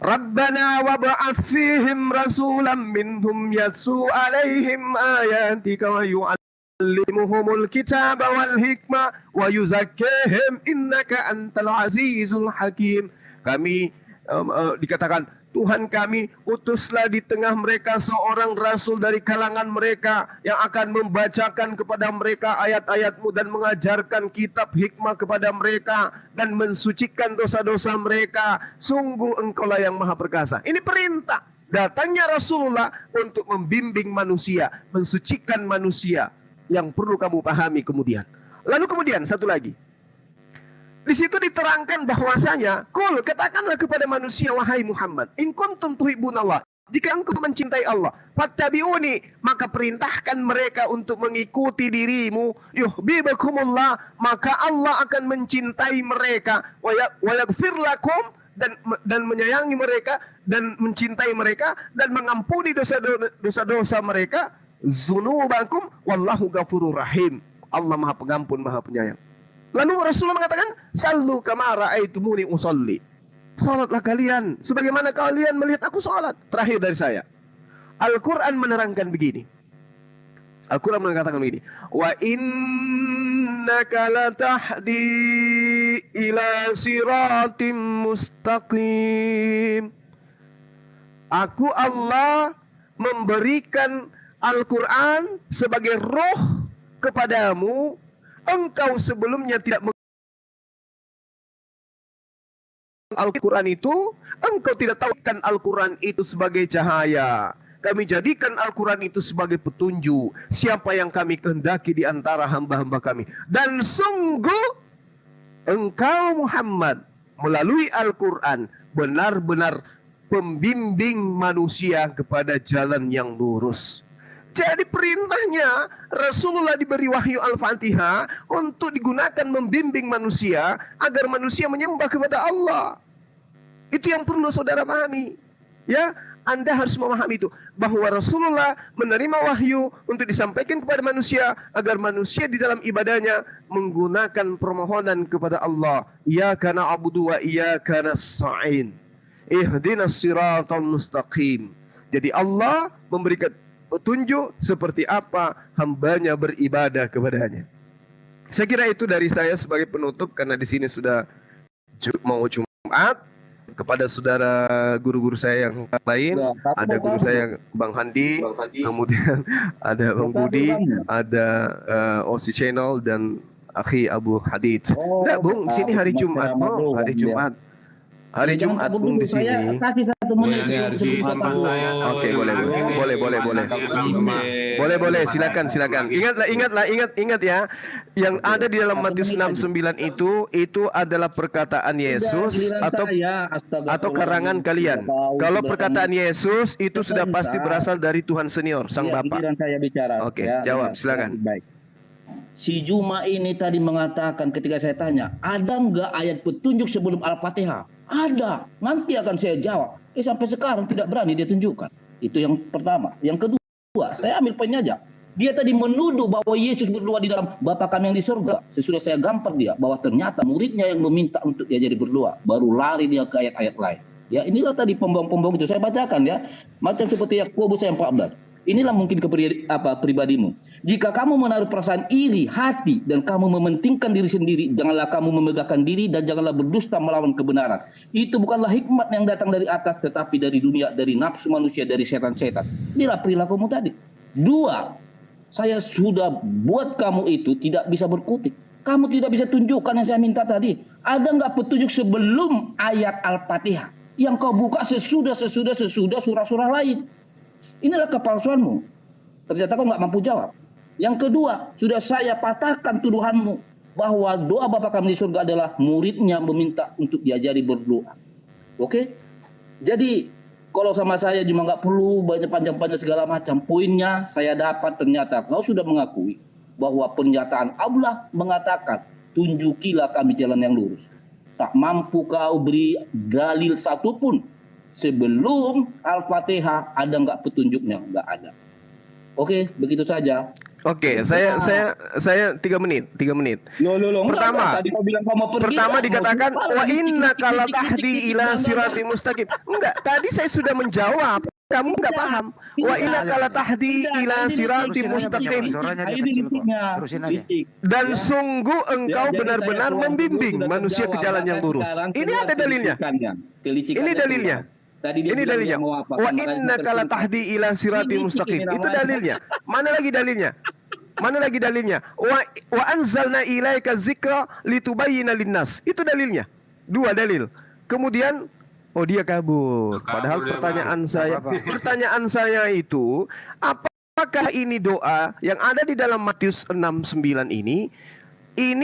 Rabbana wab'ath fihim rasulam minhum yatsu alaihim ayatika wa yu'allimuhumul kitaba wal hikmah wa yuzakkihim innaka antal azizul hakim. Kami dikatakan, Tuhan kami, utuslah di tengah mereka seorang rasul dari kalangan mereka yang akan membacakan kepada mereka ayat-ayat-Mu dan mengajarkan kitab hikmah kepada mereka dan mensucikan dosa-dosa mereka. Sungguh Engkaulah yang Maha Perkasa. Ini perintah. Datangnya Rasulullah untuk membimbing manusia, mensucikan manusia. Yang perlu kamu pahami kemudian. Lalu kemudian satu lagi. Di situ diterangkan bahwasanya, Qul, katakanlah kepada manusia, wahai Muhammad, in kuntum tuhibbunallah, jika engkau mencintai Allah, fattabi'uni, maka perintahkan mereka untuk mengikuti dirimu, yuhibbukumullah, maka Allah akan mencintai mereka, wa yaghfir lakum, dan menyayangi mereka dan mencintai mereka dan mengampuni dosa-dosa mereka, dzunubakum wallahu ghafurur rahim. Allah Maha Pengampun, Maha Penyayang. Lalu Rasulullah mengatakan, sallu kama ra'aitumuni usolli. Salatlah kalian sebagaimana kalian melihat aku salat. Terakhir dari saya, Al-Quran menerangkan begini. Al-Quran mengatakan begini, wa innaka latahdi ila siratim mustaqim. Aku Allah memberikan Al-Quran sebagai roh kepadamu. Engkau sebelumnya tidak Al-Quran itu, engkau tidak tahukan Al-Quran itu sebagai cahaya. Kami jadikan Al-Quran itu sebagai petunjuk siapa yang kami kehendaki di antara hamba-hamba kami. Dan sungguh engkau Muhammad melalui Al-Quran benar-benar pembimbing manusia kepada jalan yang lurus. Jadi perintahnya Rasulullah diberi wahyu Al-Fatihah untuk digunakan membimbing manusia agar manusia menyembah kepada Allah. Itu yang perlu saudara pahami. Ya, Anda harus memahami itu, bahwa Rasulullah menerima wahyu untuk disampaikan kepada manusia agar manusia di dalam ibadahnya menggunakan permohonan kepada Allah. Iyyaka na'budu wa iyyaka nasta'in. Ihdinas siratal mustaqim. Jadi Allah memberikan petunjuk seperti apa hambanya beribadah kepadanya. Saya kira itu dari saya sebagai penutup, karena di sini sudah mau Jumat. Kepada saudara guru-guru saya yang lain, ada guru saya Bang Handi, kemudian ada Bang Budi, ada OC Channel dan Akhi Abu Hadid. Enggak, Bung, sini hari Jumat, Bung, hari Jumat. Hari Jumat, Bung, di sini. Oke, boleh, silakan. Ingat ya. Yang ada di dalam Matius 6:9 itu adalah perkataan Yesus atau karangan kalian. Kalau perkataan Yesus itu sudah pasti berasal dari Tuhan senior, Sang Bapa. Oke, jawab, silakan. Baik. Si Juma ini tadi mengatakan ketika saya tanya, ada nggak ayat petunjuk sebelum Al-Fatihah? Ada. Nanti akan saya jawab. Sampai sekarang tidak berani dia tunjukkan. Itu yang pertama. Yang kedua, saya ambil poinnya aja. Dia tadi menuduh bahwa Yesus berdoa di dalam Bapa kami yang di surga. Sesudah saya gampar dia bahwa ternyata muridnya yang meminta untuk dia jadi berdoa. Baru lari dia ke ayat-ayat lain. Ya, inilah tadi pembong-pembong itu saya bacakan ya. Macam seperti Yakobus ayat 14. Inilah mungkin pribadimu. Jika kamu menaruh perasaan iri hati dan kamu mementingkan diri sendiri, janganlah kamu memegahkan diri dan janganlah berdusta melawan kebenaran. Itu bukanlah hikmat yang datang dari atas, tetapi dari dunia, dari nafsu manusia, dari setan-setan. Inilah perilakumu tadi. Dua, saya sudah buat kamu itu tidak bisa berkutik. Kamu tidak bisa tunjukkan yang saya minta tadi. Ada nggak petunjuk sebelum ayat Al-Fatihah? Yang kau buka sesudah surah-surah lain. Inilah kepalsuanmu. Ternyata kau nggak mampu jawab. Yang kedua, sudah saya patahkan tuduhanmu bahwa doa Bapa kami di surga adalah muridnya meminta untuk diajari berdoa. Oke? Jadi kalau sama saya cuma nggak perlu banyak panjang-panjang segala macam. Poinnya saya dapat ternyata kau sudah mengakui bahwa pernyataan Allah mengatakan tunjukilah kami jalan yang lurus. Tak mampu kau beri dalil satupun. Sebelum Al-Fatihah ada nggak petunjuknya? Nggak ada. Oke, begitu saja. Oke, saya 3 menit. Pertama dikatakan wa innaka latahdi ila siratim mustaqim. Enggak, tadi saya sudah menjawab. Kamu nggak paham. Wa innaka latahdi ila siratim mustaqim. Dan sungguh engkau benar-benar membimbing manusia ke jalan yang lurus. Ini ada dalilnya. Ini dalilnya. Ini dalilnya. Wa innaka latahdi ila siratim mustaqim. Itu dalilnya. Mana lagi dalilnya? Wa anzalna ilaika dzikra litubayyana linnas. Itu dalilnya. 2 dalil. Kemudian dia kabur. Padahal pertanyaan saya itu, apakah ini doa yang ada di dalam Matius 6:9 ini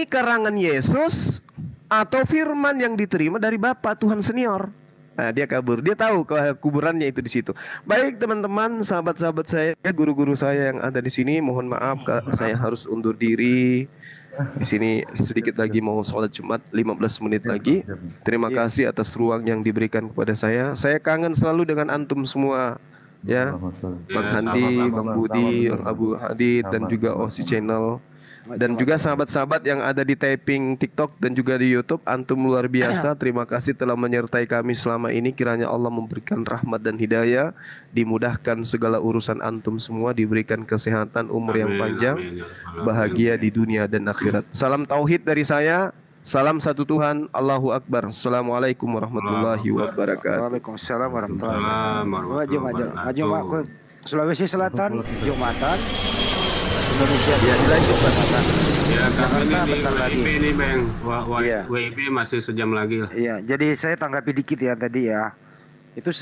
karangan Yesus atau firman yang diterima dari Bapa Tuhan senior? Nah, dia kabur. Dia tahu kuburannya itu di situ. Baik teman-teman, sahabat-sahabat saya, guru-guru saya yang ada di sini, mohon maaf saya harus undur diri. Di sini sedikit lagi mau sholat Jumat, 15 menit lagi. Terima kasih atas ruang yang diberikan kepada saya. Saya kangen selalu dengan antum semua, ya, Bang Handi, Bang Budi, Bang Abu Hadid, dan juga OC Channel. Dan juga sahabat-sahabat yang ada di taping TikTok dan juga di YouTube, antum luar biasa. Terima kasih telah menyertai kami selama ini. Kiranya Allah memberikan rahmat dan hidayah, dimudahkan segala urusan antum semua, diberikan kesehatan, umur yang panjang, bahagia di dunia dan akhirat. Salam tauhid dari saya. Salam satu Tuhan. Allahu Akbar. Assalamualaikum warahmatullahi wabarakatuh. Waalaikumsalam warahmatullahi wabarakatuh. Maju Sulawesi Selatan Jumatan. Indonesia ya dilanjut Jumatan. Ya, Jakarta bentar lagi. Ini Bang, WIB masih sejam lagi lah. Iya, jadi saya tanggapi dikit ya tadi ya. Itu